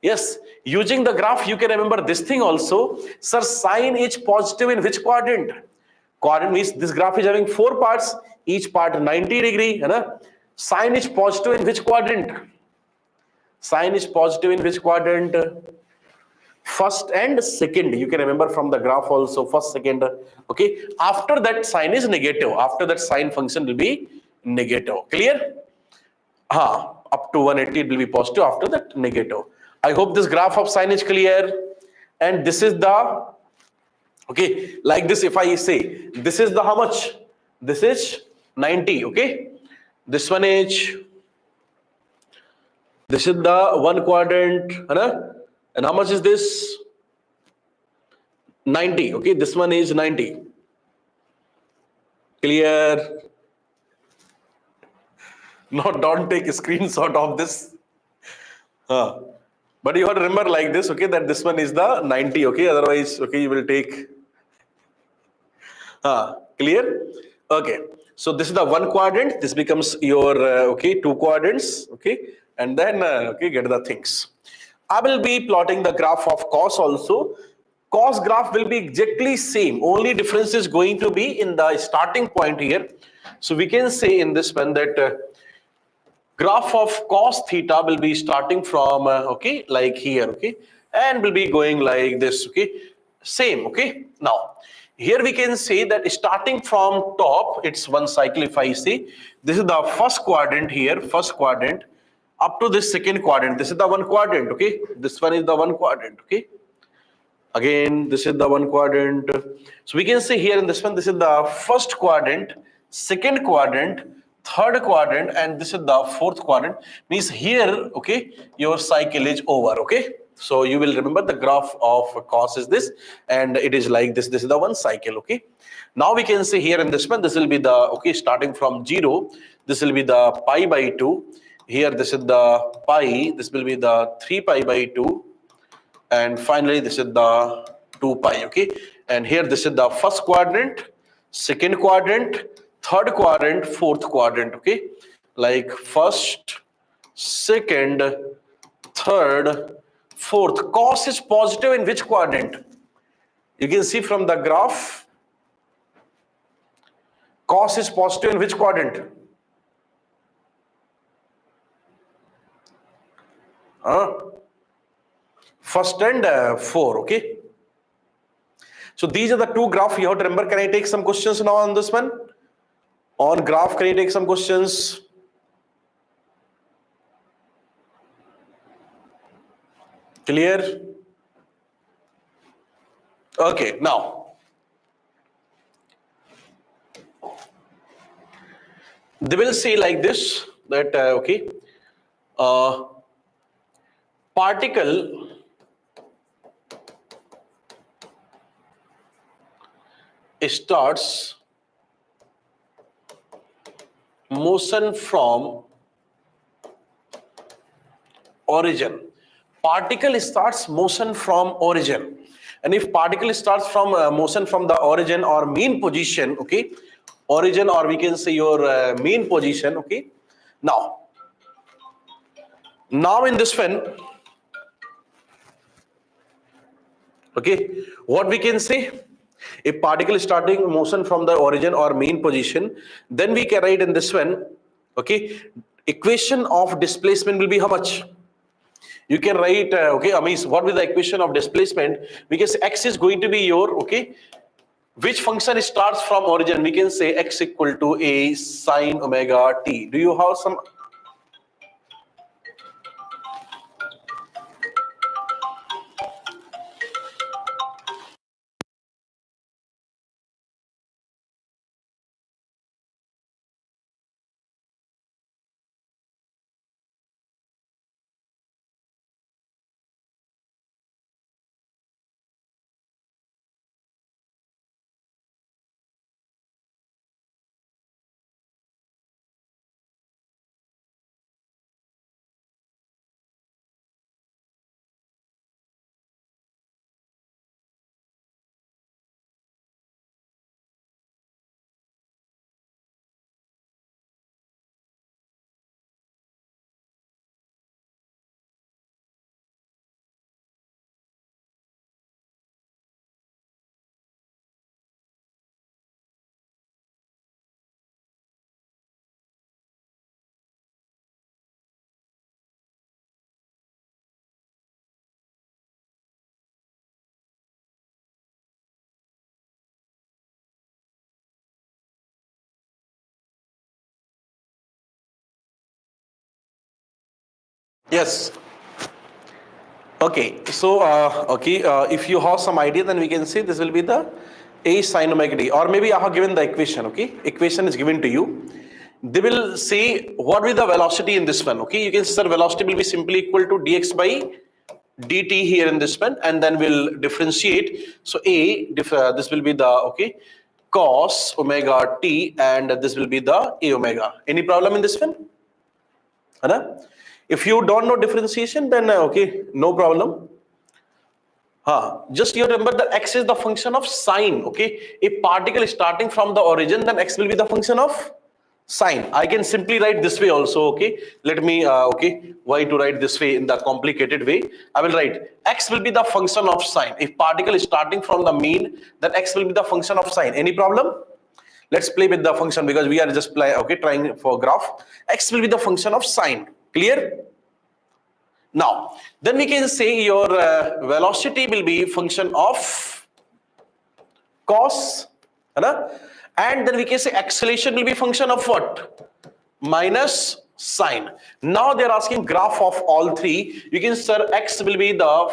yes, using the graph you can remember this thing also. Sir, sine is positive in which quadrant? Quadrant means this graph is having 4 parts, each part 90 degree, है ना? Sine is positive in which quadrant? Sine is positive in which quadrant? First and second. You can remember from the graph also, first, second. Okay, after that sine is negative. After that sine function will be negative. Clear? Up to 180 it will be positive, after that negative. I hope this graph of sine is clear. And this is the, okay, like this, if I say this is the how much? This is 90. Okay, this one is, this is the 1 quadrant, and how much is this? 90. Okay, this one is 90. Clear? No, don't take a screenshot of this. But you have to remember like this, okay, that this one is the 90. Okay, otherwise, okay, you will take. Clear? Okay, so this is the 1 quadrant. This becomes your okay, 2 quadrants. Okay, and then okay, get the things. I will be plotting the graph of cos also. Cos graph will be exactly same. Only difference is going to be in the starting point here. So we can say in this one that graph of cos theta will be starting from okay, like here. Okay, and will be going like this. Okay, same. Okay, now here we can say that starting from top, it's 1 cycle. If I say this is the first quadrant here, first quadrant, up to this second quadrant, this is the 1 quadrant. Okay, this one is the 1 quadrant. Okay, again this is the 1 quadrant. So we can say here in this one, this is the first quadrant, second quadrant, third quadrant, and this is the 4th quadrant. Means here, okay, your cycle is over. Okay, so you will remember the graph of cos is this, and it is like this. This is the 1 cycle. Okay, now we can say here in this one, this will be the, okay, starting from 0, this will be the pi by 2. Here this is the pi, this will be the 3 pi by 2, and finally this is the 2 pi. Okay, and here this is the first quadrant, second quadrant, third quadrant, fourth quadrant. Okay, like first, second, third, fourth. Cos is positive in which quadrant? You can see from the graph, cos is positive in which quadrant? First and 4. Okay, so these are the 2 graphs you have to remember. Can I take some questions now on this one? On graph, can you take some questions? Clear? Okay, now they will say like this, that okay, particle starts motion from origin. Particle starts motion from origin, and if particle starts from motion from the origin or mean position, okay, origin, or we can say your mean position. Okay, now in this one, okay, what we can say, if particle is starting motion from the origin or mean position, then we can write in this one, okay, equation of displacement will be how much? You can write okay, Amish, what will the equation of displacement? Because x is going to be your, okay, which function starts from origin? We can say x equal to a sine omega t. Do you have some? Yes. Okay, so if you have some idea, then we can say this will be the A sin omega t, or maybe I have given the equation. Okay, equation is given to you. They will say what will be the velocity in this one. Okay, you can say velocity will be simply equal to dx by dt here in this one, and then we'll differentiate. So this will be the cos omega t, and this will be the a omega. Any problem in this one? Anna? If you don't know differentiation, then no problem. Just you remember that x is the function of sine. Okay, if particle is starting from the origin, then x will be the function of sine. I can simply write this way also. Okay, let me why to write this way in the complicated way? I will write x will be the function of sine. If particle is starting from the mean, then x will be the function of sine. Any problem? Let's play with the function, because we are just trying for graph. X will be the function of sine. Clear? Now, then we can say your velocity will be function of cos, and then we can say acceleration will be function of what? Minus sine. Now they are asking graph of all three. You can say x will be the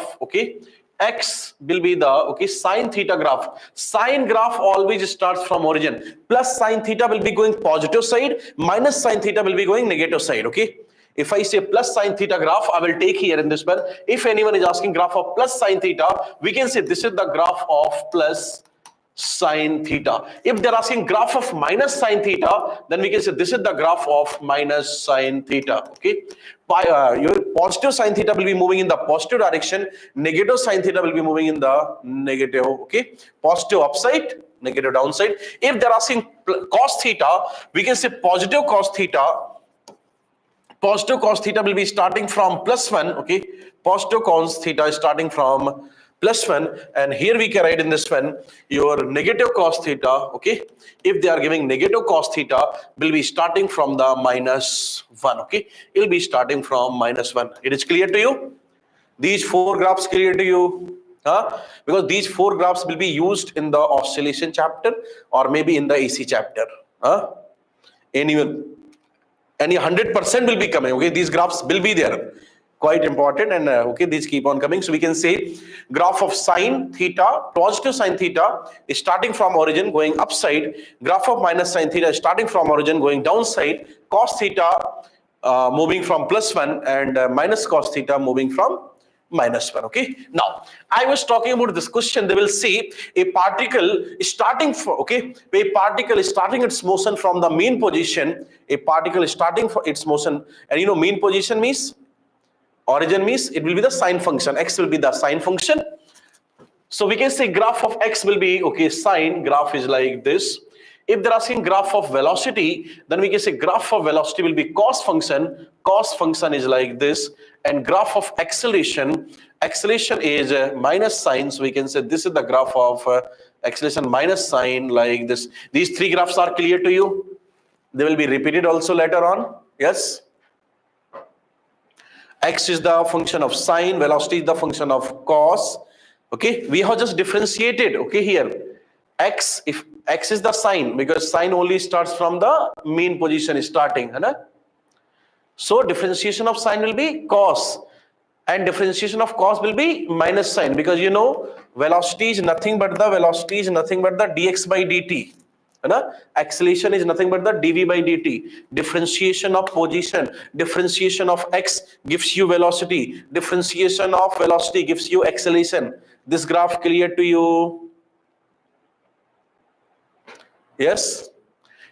x will be the sine theta graph. Sine graph always starts from origin. Plus sine theta will be going positive side, minus sine theta will be going negative side. Okay. If I say plus sine theta graph, I will take here in this one. If anyone is asking graph of plus sine theta, we can say this is the graph of plus sine theta. If they're asking graph of minus sine theta, then we can say this is the graph of minus sine theta. Okay. Your positive sine theta will be moving in the positive direction. Negative sine theta will be moving in the negative. Okay. Positive upside, negative downside. If they're asking cos theta, we can say positive cos theta. Positive cos theta will be starting from +1. Okay, positive cos theta is starting from +1, and here we can write in this one your negative cos theta. Okay, if they are giving negative cos theta, will be starting from the -1. Okay, it will be starting from -1. It is clear to you? These four graphs clear to you? Because these four graphs will be used in the oscillation chapter, or maybe in the AC chapter. And 100% will be coming. Okay, these graphs will be there, quite important, and these keep on coming. So we can say graph of sine theta, positive sine theta is starting from origin going upside. Graph of minus sine theta is starting from origin going downside. Cos theta moving from +1, and minus cos theta moving from -1. Okay, now I was talking about this question. They will say a particle is starting its motion from the mean position. A particle is starting for its motion, and mean position means origin, means it will be the sine function. X will be the sine function. So we can say graph of x will be sine graph is like this. If they're asking graph of velocity, then we can say graph of velocity will be cos function. Cos function is like this. And graph of acceleration is minus sine. So we can say this is the graph of acceleration minus sine, like this. These three graphs are clear to you? They will be repeated also later on. Yes. X is the function of sine, velocity is the function of cos. Okay, we have just differentiated. Okay, here x, if x is the sine, because sine only starts from the mean position starting, so differentiation of sine will be cos, and differentiation of cos will be minus sine, because velocity is nothing but the dx by dt. Acceleration is nothing but the dv by dt. Differentiation of position, differentiation of x gives you velocity, differentiation of velocity gives you acceleration. This graph clear to you? Yes.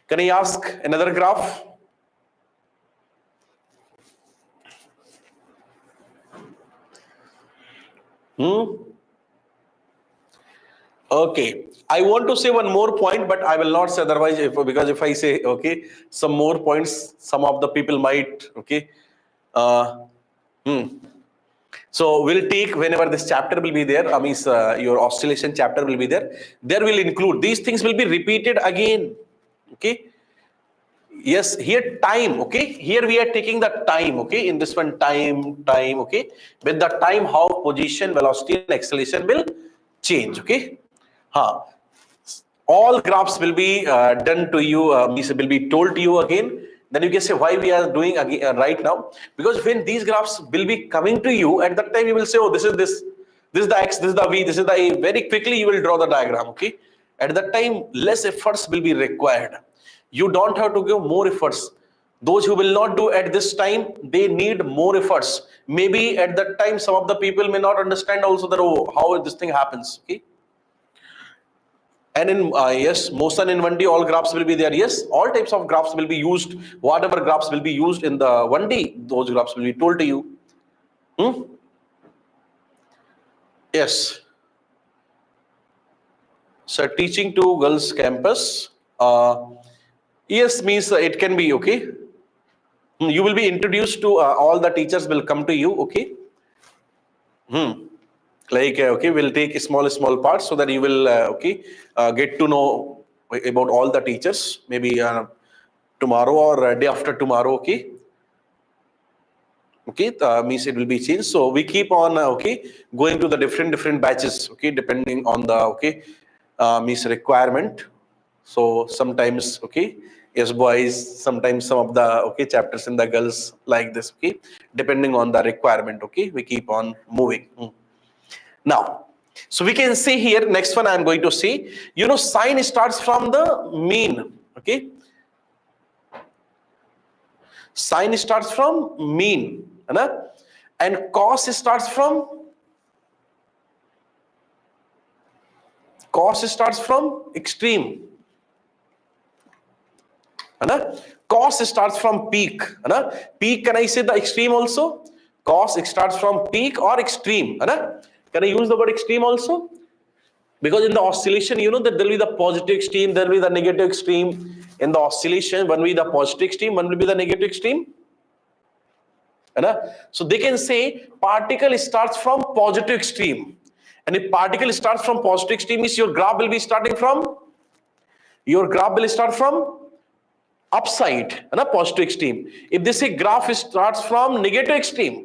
Can I ask another graph? Okay, I want to say one more point, but I will not say otherwise, because if I say some more points, some of the people might So we'll take whenever this chapter will be there. Your oscillation chapter will be there. There will include these things will be repeated again. Okay. Yes, here time. Okay, here we are taking the time. Okay, in this one time. Okay, with the time how position, velocity, and acceleration will change. Okay. All graphs will be done to you, will be told to you again. Then you can say why we are doing again, right now, because when these graphs will be coming to you, at that time you will say, oh, this is the x, this is the v, this is the a. Very quickly you will draw the diagram. Okay, at that time less efforts will be required. You don't have to give more efforts. Those who will not do at this time, they need more efforts. Maybe at that time some of the people may not understand also that, oh, how this thing happens. Okay, and in yes, motion in 1D, all graphs will be there. Yes, all types of graphs will be used. Whatever graphs will be used in the 1D, those graphs will be told to you. Yes. So teaching to girls campus. Yes, means it can be okay. You will be introduced to all the teachers will come to you. Okay. Like okay, we'll take small parts so that you will okay get to know about all the teachers. Maybe tomorrow or day after tomorrow. Okay. Okay, means it will be changed. So we keep on okay going to the different batches. Okay, depending on the okay means requirement. So sometimes okay, yes boys, sometimes some of the okay chapters in the girls like this. Okay, depending on the requirement. Okay, we keep on moving. Now, so we can see here, next one I am going to see, sine starts from the mean. Okay, sine starts from mean, and cos starts from extreme. Cos starts from peak. Peak, can I say the extreme also? Cos starts from peak or extreme. Can I use the word extreme also? Because in the oscillation, that there will be the positive extreme, there will be the negative extreme. In the oscillation, one will be the positive extreme, one will be the negative extreme. So they can say particle starts from positive extreme. And if particle starts from positive extreme, means your graph will start from upside, positive extreme. If they say graph starts from negative extreme,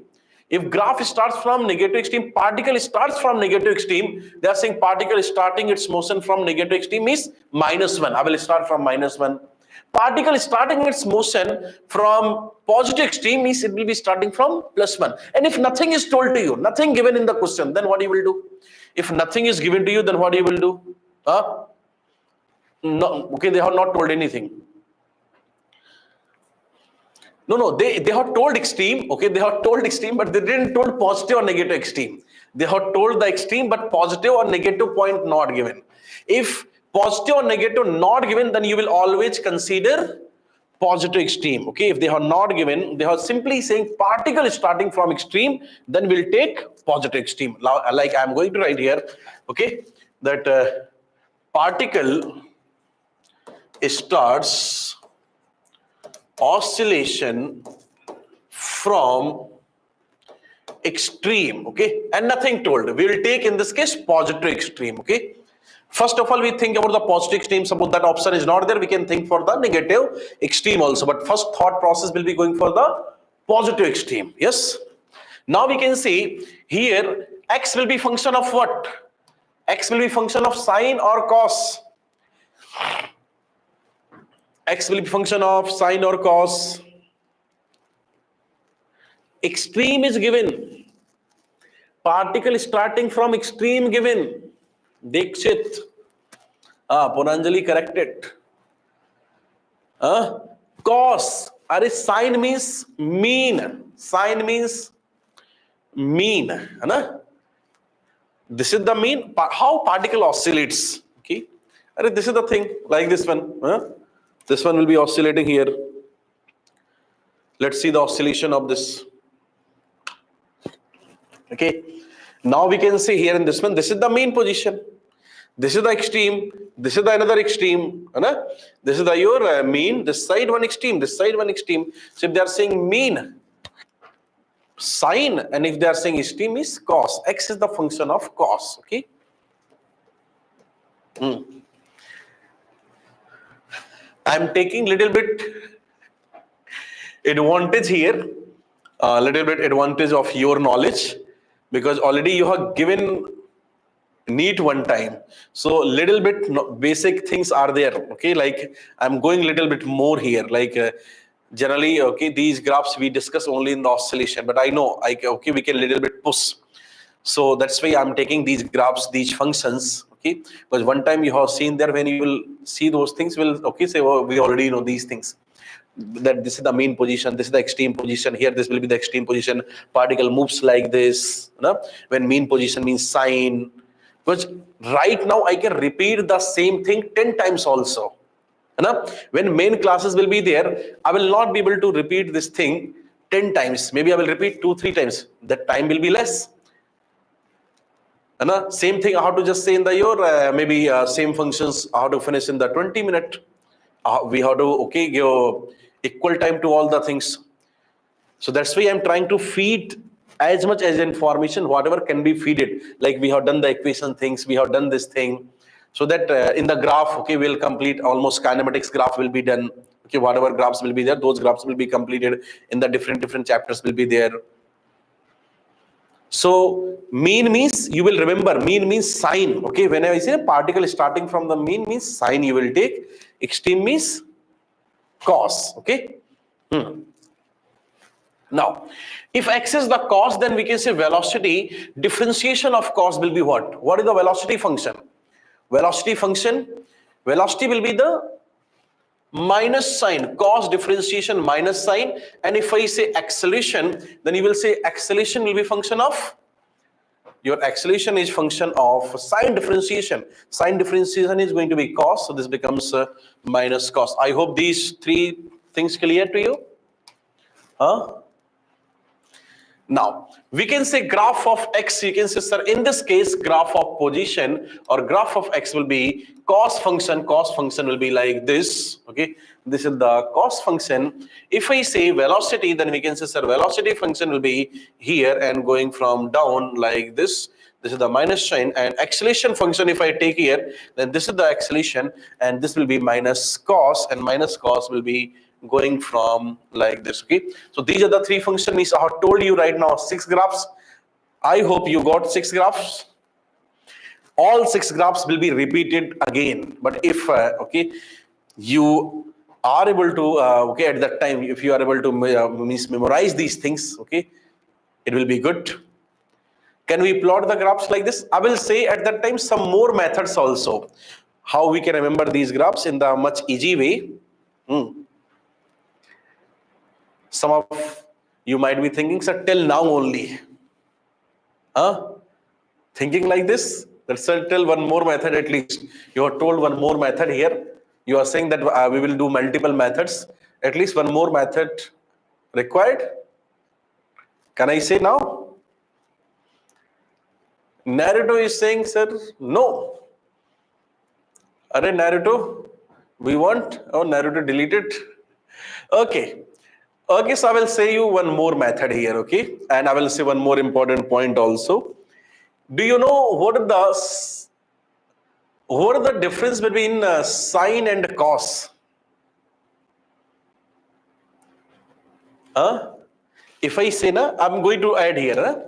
if graph starts from negative extreme, particle starts from negative extreme, they are saying particle starting its motion from negative extreme is -1. I will start from -1. Particle starting its motion from positive extreme means it will be starting from +1. And if nothing is told to you, nothing given in the question, then what you will do? If nothing is given to you, then what you will do? No, okay, they have not told anything. No, they have told extreme, okay, they have told extreme, but they didn't told positive or negative extreme. They have told the extreme, but positive or negative point not given. If positive or negative not given, then you will always consider positive extreme. Okay, if they are not given, they are simply saying particle starting from extreme, then we'll take positive extreme. Like I'm going to write here, okay, that particle starts oscillation from extreme, okay, and nothing told. We will take in this case positive extreme. Okay, first of all we think about the positive extreme. Suppose that option is not there, we can think for the negative extreme also, but first thought process will be going for the positive extreme. Yes, now we can see here x will be function of what? X will be function of sine or cos. X will be function of sine or cos. Extreme is given. Particle starting from extreme given. Dikshit. Punanjali corrected. Cos. Sine means mean. Sine means mean. This is the mean. How particle oscillates. Okay. This is the thing. Like this one. This one will be oscillating here. Let's see the oscillation of this. Okay. Now we can see here in this one, this is the mean position. This is the extreme. This is the another extreme. This is the your mean. This side one extreme. This side one extreme. So if they are saying mean, sine, and if they are saying extreme is cos. X is the function of cos. Okay. I'm taking little bit advantage here, a little bit advantage of your knowledge, because already you have given NEET one time. So little bit basic things are there. Okay, like I'm going little bit more here. Like Generally, okay, these graphs we discuss only in the oscillation, but I know, okay, we can little bit push. So that's why I'm taking these graphs, these functions, okay, because one time you have seen there, when you will see those things, will okay, say, oh, we already know these things, that this is the mean position, this is the extreme position, here this will be the extreme position, particle moves like this, you know, when mean position means sine. Because right now I can repeat the same thing 10 times also. When main classes will be there, I will not be able to repeat this thing 10 times. Maybe I will repeat 2-3 times. That time will be less. Same thing how to just say in the your maybe same functions how to finish in the 20 minute. We have to okay give equal time to all the things. So that's why I'm trying to feed as much as information, whatever can be feeded. Like we have done the equation things, we have done this thing. So that in the graph, okay, we'll complete almost kinematics graph will be done. Okay, whatever graphs will be there, those graphs will be completed in the different chapters will be there. So mean means, you will remember, mean means sine. Okay, when I say a particle starting from the mean means sine you will take. Extreme means cos. Okay. Now, if x is the cos, then we can say velocity differentiation of cos will be what? What is the velocity function? Velocity function, velocity will be the minus sign, cos differentiation minus sign. And if I say acceleration, then you will say acceleration will be function of, your acceleration is function of sine differentiation. Sine differentiation is going to be cos, so this becomes minus cos. I hope these three things clear to you. Huh? Now, we can say graph of x, you can say, sir, in this case, graph of position or graph of x will be cos function will be like this, okay? This is the cos function. If I say velocity, then we can say, sir, velocity function will be here and going from down like this. This is the minus sign, and acceleration function, if I take here, then this is the acceleration, and this will be minus cos, and minus cos will be going from like this. Okay, so these are the three functions I have told you right now, 6 graphs. I hope you got 6 graphs. All 6 graphs will be repeated again, but if okay, you are able to okay, at that time, if you are able to means memorize these things, okay, it will be good. Can we plot the graphs like this? I will say at that time some more methods also, how we can remember these graphs in the much easy way. Some of you might be thinking, sir, till now only. Thinking like this? Let's tell one more method at least. You are told one more method here. You are saying that we will do multiple methods. At least one more method required. Can I say now? Naruto is saying, sir, no. Arey Naruto, we want, oh, Naruto deleted. Okay. Okay, so I will say you one more method here, okay? And I will say one more important point also. Do you know what are the difference between sine and cos? If I say, I'm going to add here.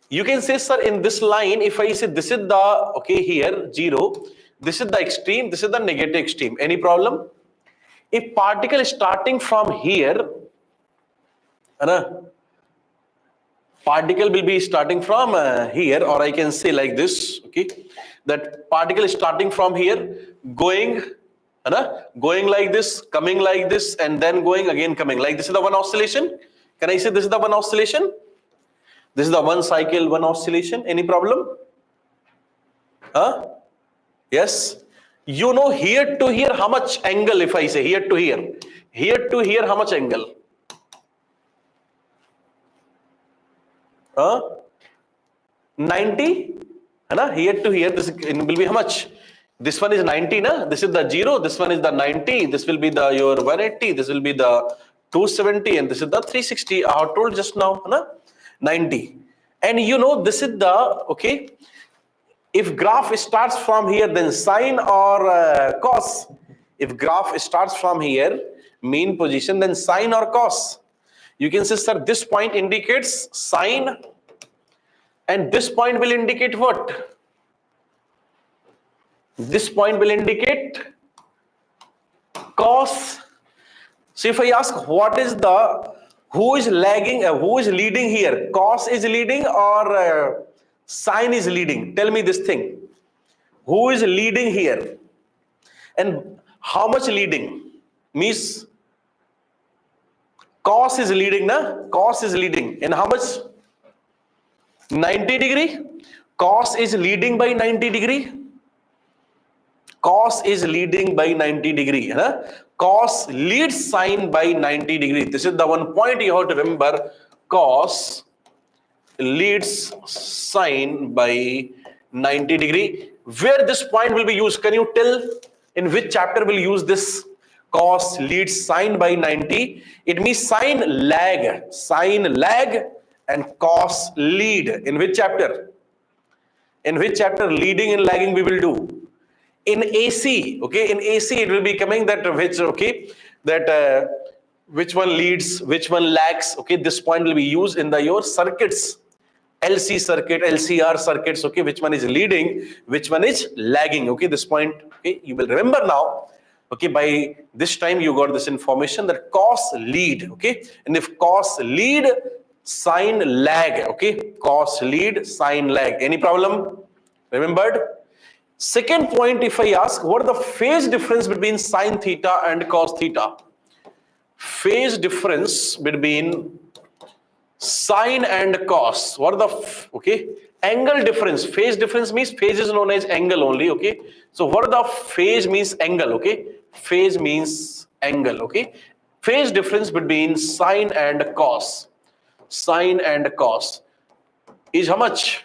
You can say, sir, in this line, if I say this is the, okay, here, 0, this is the extreme, this is the negative extreme. Any problem? If particle is starting from here, particle will be starting from here, or I can say like this, okay, that particle is starting from here, going like this, coming like this, and then going again, coming like this is the one oscillation. Can I say this is the one oscillation? This is the one cycle, one oscillation. Any problem? Yes. You know here to here how much angle? If I say here to here how much angle? 90. Here to here, this will be how much? This one is 90, this is the 0, this one is the 90, this will be the your 180, this will be the 270, and this is the 360. I have told just now, 90. And you know this is the, okay, if graph starts from here, then sine or cos. If graph starts from here, mean position, then sine or cos. You can say, sir, this point indicates sine, and this point will indicate what? This point will indicate cos, So if I ask what is the, who is lagging, who is leading here? Cos is leading or sine is leading? Tell me this thing. Who is leading here? And how much leading? Means cos is leading, na? Cos is leading. And how much? 90 degree. Cos is leading by 90 degree. Cos is leading by 90 degree. Huh? Cos leads sine by 90 degree. This is the one point you have to remember. Cos leads sine by 90 degree. Where this point will be used? Can you tell in which chapter will use this? Cos leads sine by 90. It means sine lag and cos lead. In which chapter? In which chapter leading and lagging we will do? In AC, okay, in AC it will be coming that which, okay, that which one leads, which one lags, okay, this point will be used in the your circuits, LC circuit, LCR circuits, okay, which one is leading, which one is lagging, okay, this point, okay, you will remember now, okay, by this time you got this information that cos lead, okay, and if cos lead, sine lag, okay, cos lead, sine lag, any problem? Remembered? Second point, if I ask, what is the phase difference between sine theta and cos theta? Phase difference between sine and cos. What are the, okay, angle difference? Phase difference means phase is known as angle only, okay. So what are the phase means angle, okay. Phase means angle, okay. Phase difference between sine and cos. Sine and cos is how much?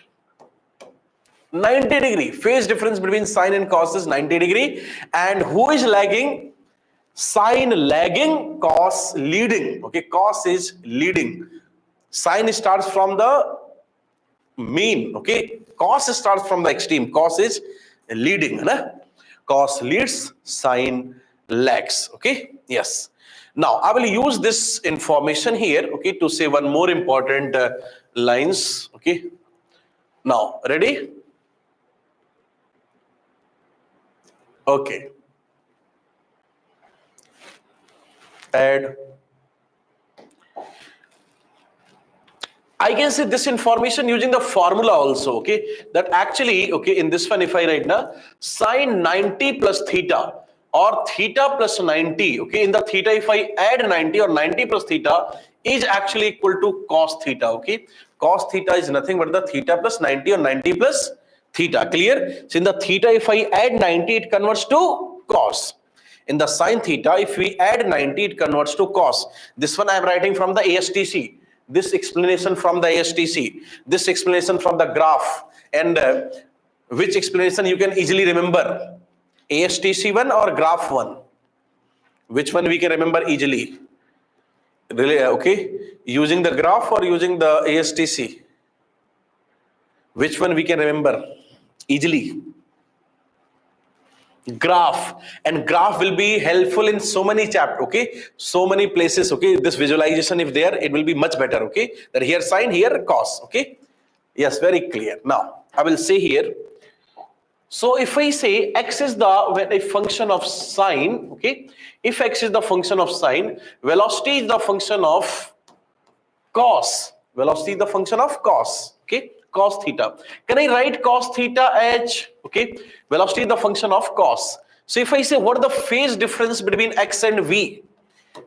90 degree. Phase difference between sine and cos is 90 degree. And who is lagging? Sine lagging, cos leading. Okay, cos is leading. Sine starts from the mean. Okay, cos starts from the extreme. Cos is leading. Right? Cos leads, sine lags. Okay, yes. Now I will use this information here. Okay, to say one more important lines. Okay. Now ready? Okay. Add. I can say this information using the formula also, okay, that actually, okay, in this one if I write now, sine 90 plus theta or theta plus 90, okay, in the theta if I add 90 or 90 plus theta is actually equal to cos theta, okay. Cos theta is nothing but the theta plus 90 or 90 plus theta, clear? So in the theta if I add 90 it converts to cos. In the sine theta if we add 90 it converts to cos. This one I am writing from the ASTC. This explanation from the ASTC, this explanation from the graph, and which explanation you can easily remember, ASTC 1 or graph 1, which one we can remember easily, really, okay, using the graph or using the ASTC, which one we can remember easily? Graph. And graph will be helpful in so many chapters, okay, so many places, okay. This visualization if there, it will be much better, okay, that here sine, here cos, okay. Yes, very clear. Now I will say here, so if I say x is a function of sine, okay, if x is the function of sine, velocity is the function of cos, velocity is the function of cos, okay, cos theta. Can I write cos theta as, okay, velocity is the function of cos. So if I say what is the phase difference between x and v,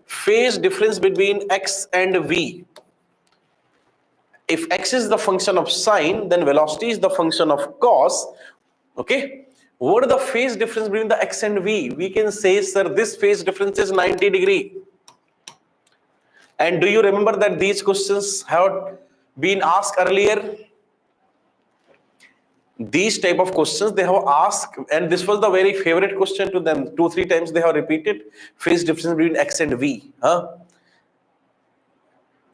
phase difference between x and v, if x is the function of sine, then velocity is the function of cos, okay. What is the phase difference between the x and v? We can say, sir, this phase difference is 90 degree. And do you remember that these questions have been asked earlier? These type of questions they have asked, and this was the very favorite question to them. 2-3 times they have repeated phase difference between x and v. Huh?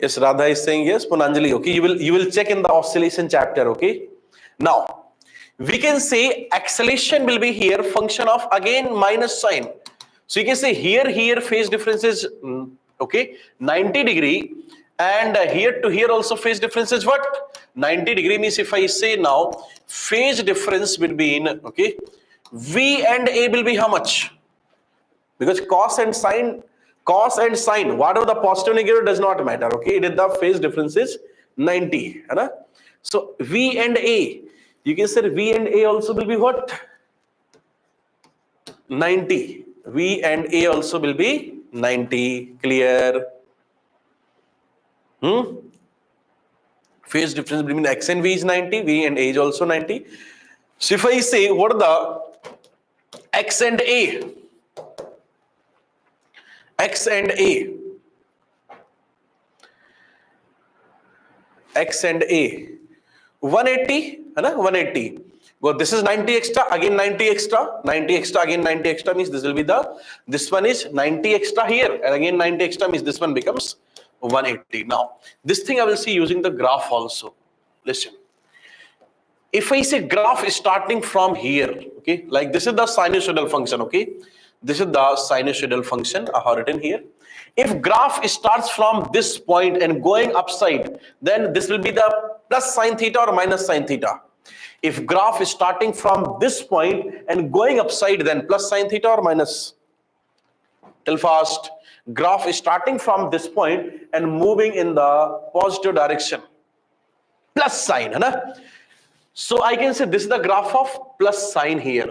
Yes, Radha is saying yes. Punanjali, okay, you will check in the oscillation chapter, okay. Now we can say acceleration will be here function of again minus sign. So you can say here phase difference is okay 90 degree, and here to here also phase difference is what? 90 degree. Means if I say now phase difference between, okay, V and A will be how much? Because cos and sine, cos and sine, whatever the positive negative does not matter. Okay, it is the phase difference is 90. Right? So V and A, you can say V and A also will be what? 90. V and A also will be 90. Clear? Phase difference between X and V is 90. V and A is also 90. So if I say what are the X and A? X and A. X and A. 180. 180. Well, this is 90 extra, again 90 extra, 90 extra, again 90 extra means this will be this one is 90 extra here, and again 90 extra means this one becomes 180. Now, this thing I will see using the graph also. Listen. If I say graph is starting from here, okay, like this is the sinusoidal function, okay? This is the sinusoidal function I have written here. If graph starts from this point and going upside, then this will be the plus sine theta or minus sine theta. If graph is starting from this point and going upside, then plus sine theta or minus. Till fast. Graph is starting from this point and moving in the positive direction. Plus sine. So I can say this is the graph of plus sine here.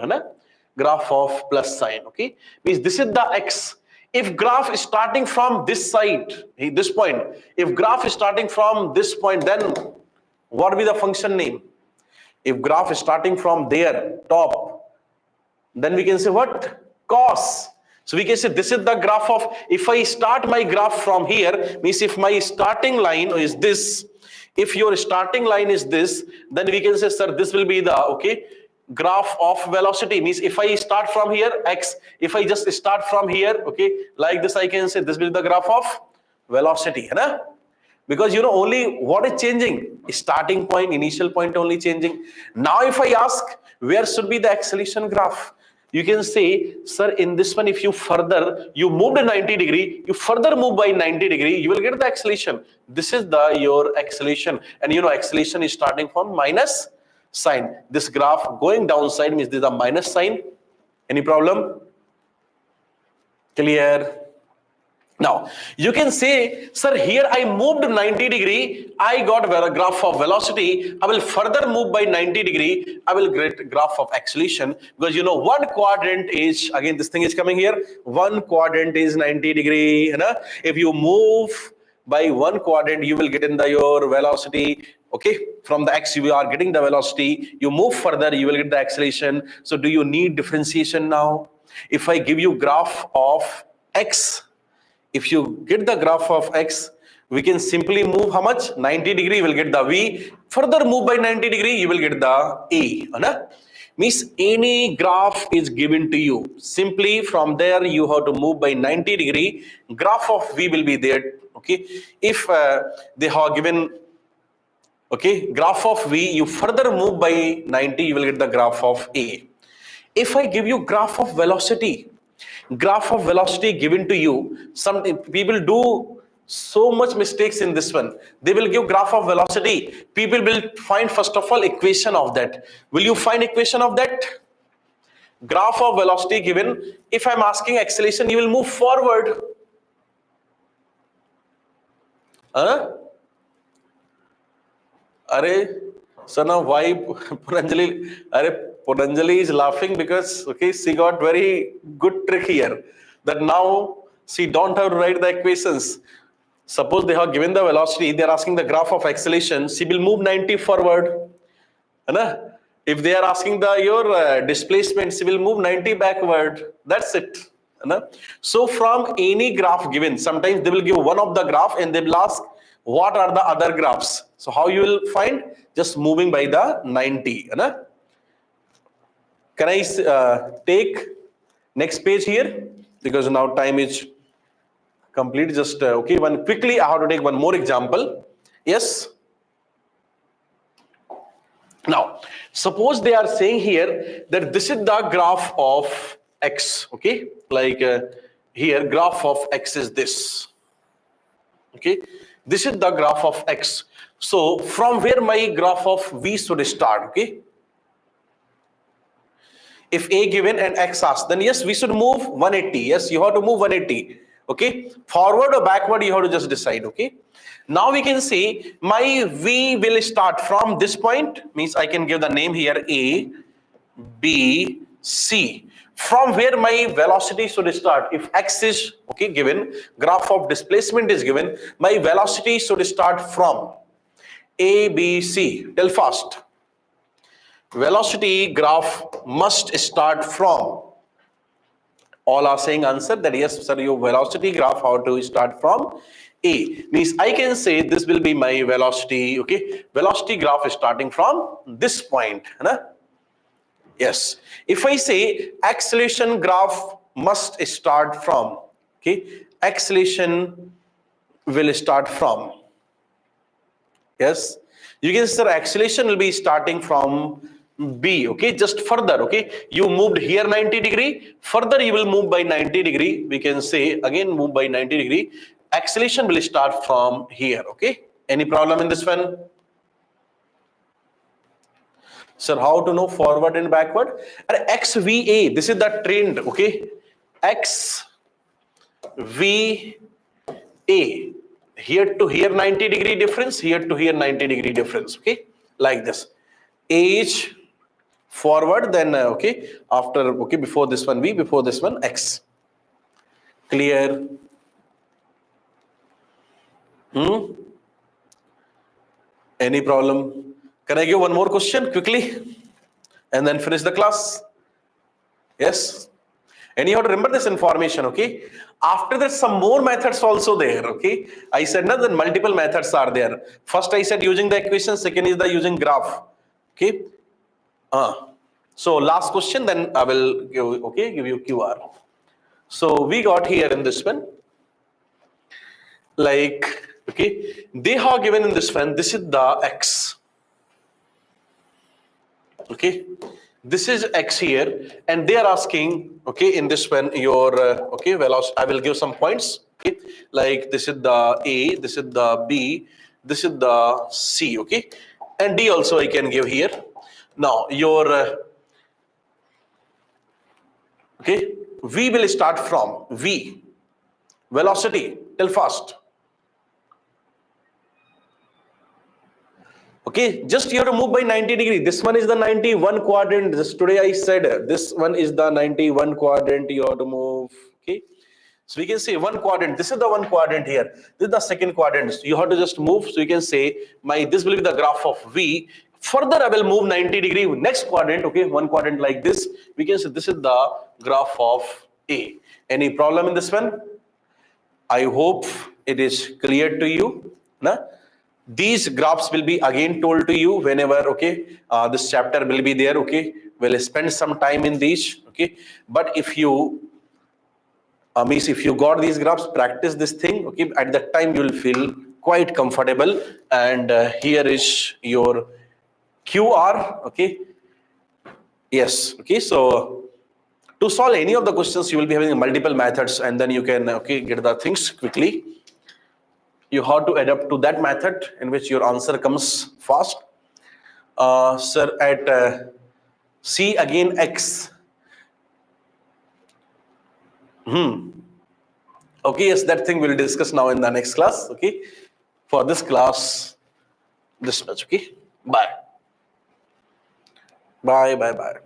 Graph of plus sine. Okay. Means this is the X. If graph is starting from this side, this point, if graph is starting from this point, then what will be the function name? If graph is starting from there, top, then we can say what? Cos. So we can say this is the graph of, if I start my graph from here, means if my starting line is this, if your starting line is this, then we can say, sir, this will be the, okay, graph of velocity. Means if I start from here, X, if I just start from here, okay, like this, I can say this will be the graph of velocity. Because you know only what is changing? Starting point, initial point only changing. Now if I ask, where should be the acceleration graph? You can say, sir, in this one, if you further, you moved 90 degree, you further move by 90 degree, you will get the acceleration. This is your acceleration. And you know, acceleration is starting from minus sign. This graph going downside means this is a minus sign. Any problem? Clear? Now, you can say, sir, here I moved 90 degree, I got a graph of velocity, I will further move by 90 degree, I will get graph of acceleration, because you know, one quadrant is, again, this thing is coming here, one quadrant is 90 degree, if you move by one quadrant, you will get in your velocity, okay, from the X, you are getting the velocity, you move further, you will get the acceleration. So do you need differentiation now? If I give you graph of X, if you get the graph of X, we can simply move how much? 90 degree, you will get the V. Further move by 90 degree, you will get the A. Means any graph is given to you. Simply from there, you have to move by 90 degree. Graph of V will be there. Okay. If they have given, okay, graph of V, you further move by 90, you will get the graph of A. If I give you graph of velocity given to you, some people do so much mistakes in this one. They will give graph of velocity. People will find first of all equation of that. Will you find equation of that? Graph of velocity given. If I'm asking acceleration, you will move forward. So now why Puranjali is laughing because, okay, she got very good trick here. That now she don't have to write the equations. Suppose they have given the velocity, they are asking the graph of acceleration, she will move 90 forward. If they are asking your displacement, she will move 90 backward. That's it. So from any graph given, sometimes they will give one of the graph and they will ask, what are the other graphs? So how you will find? Just moving by the 90. Can I take next page here? Because now time is complete. Just okay. Quickly, I have to take one more example. Yes. Now, suppose they are saying here that this is the graph of X. Okay, like here, graph of X is this. Okay, this is the graph of X. So from where my graph of V should start? Okay. If A given and X asked, then yes, we should move 180. Yes, you have to move 180. Okay, forward or backward, you have to just decide. Okay, now we can say my V will start from this point, means I can give the name here A, B, C. From where my velocity should start. If X is okay given, graph of displacement is given, my velocity should start from A, B, C. Tell fast. Velocity graph must start from. All are saying answer that yes, sir, your velocity graph how to start from A. Means I can say this will be my velocity. Okay, velocity graph is starting from this point. Right? Yes. If I say acceleration graph must start from, okay, acceleration will start from. Yes. You can say acceleration will be starting from B. Okay, just further. Okay, you moved here 90 degree. Further, you will move by 90 degree. We can say again move by 90 degree. Acceleration will start from here. Okay. Any problem in this one? Sir, how to know forward and backward? XVA, this is the trend, okay? XVA, here to here 90 degree difference, here to here 90 degree difference, okay? Like this. Age forward, then okay, after, okay, before this one V, before this one X. Clear? Any problem? Can I give one more question quickly and then finish the class? Yes. And you have to remember this information, okay? After that, some more methods also there, okay? I said no, then multiple methods are there. First, I said using the equation. Second is the using graph, okay? So last question, then I will give, okay, give you QR. So we got here in this one, like, okay, they have given in this one, this is the X. Okay, this is X here, and they are asking, okay, in this one your okay, velocity. I will give some points. Okay, like this is the A, this is the B, this is the C. Okay, and D also I can give here. Now your okay, V will start from V velocity till fast. Okay, just you have to move by 90 degree. This one is the 91 quadrant. Just today I said this one is the 91 quadrant. You have to move. Okay, so we can say one quadrant. This is the one quadrant here. This is the second quadrant. So you have to just move. So you can say my this will be the graph of V. Further, I will move 90 degree. Next quadrant. Okay, one quadrant like this. We can say this is the graph of A. Any problem in this one? I hope it is clear to you. Nah? These graphs will be again told to you whenever, okay, this chapter will be there, okay. We'll spend some time in these, okay. But if you, means if you got these graphs, practice this thing, okay, at that time you will feel quite comfortable. And here is your QR, okay. Yes, okay, so to solve any of the questions, you will be having multiple methods, and then you can, okay, get the things quickly. You have to adapt to that method in which your answer comes fast. Sir, at C again X. Okay, yes, that thing we'll discuss now in the next class. Okay, for this class, this much. Okay, bye. Bye.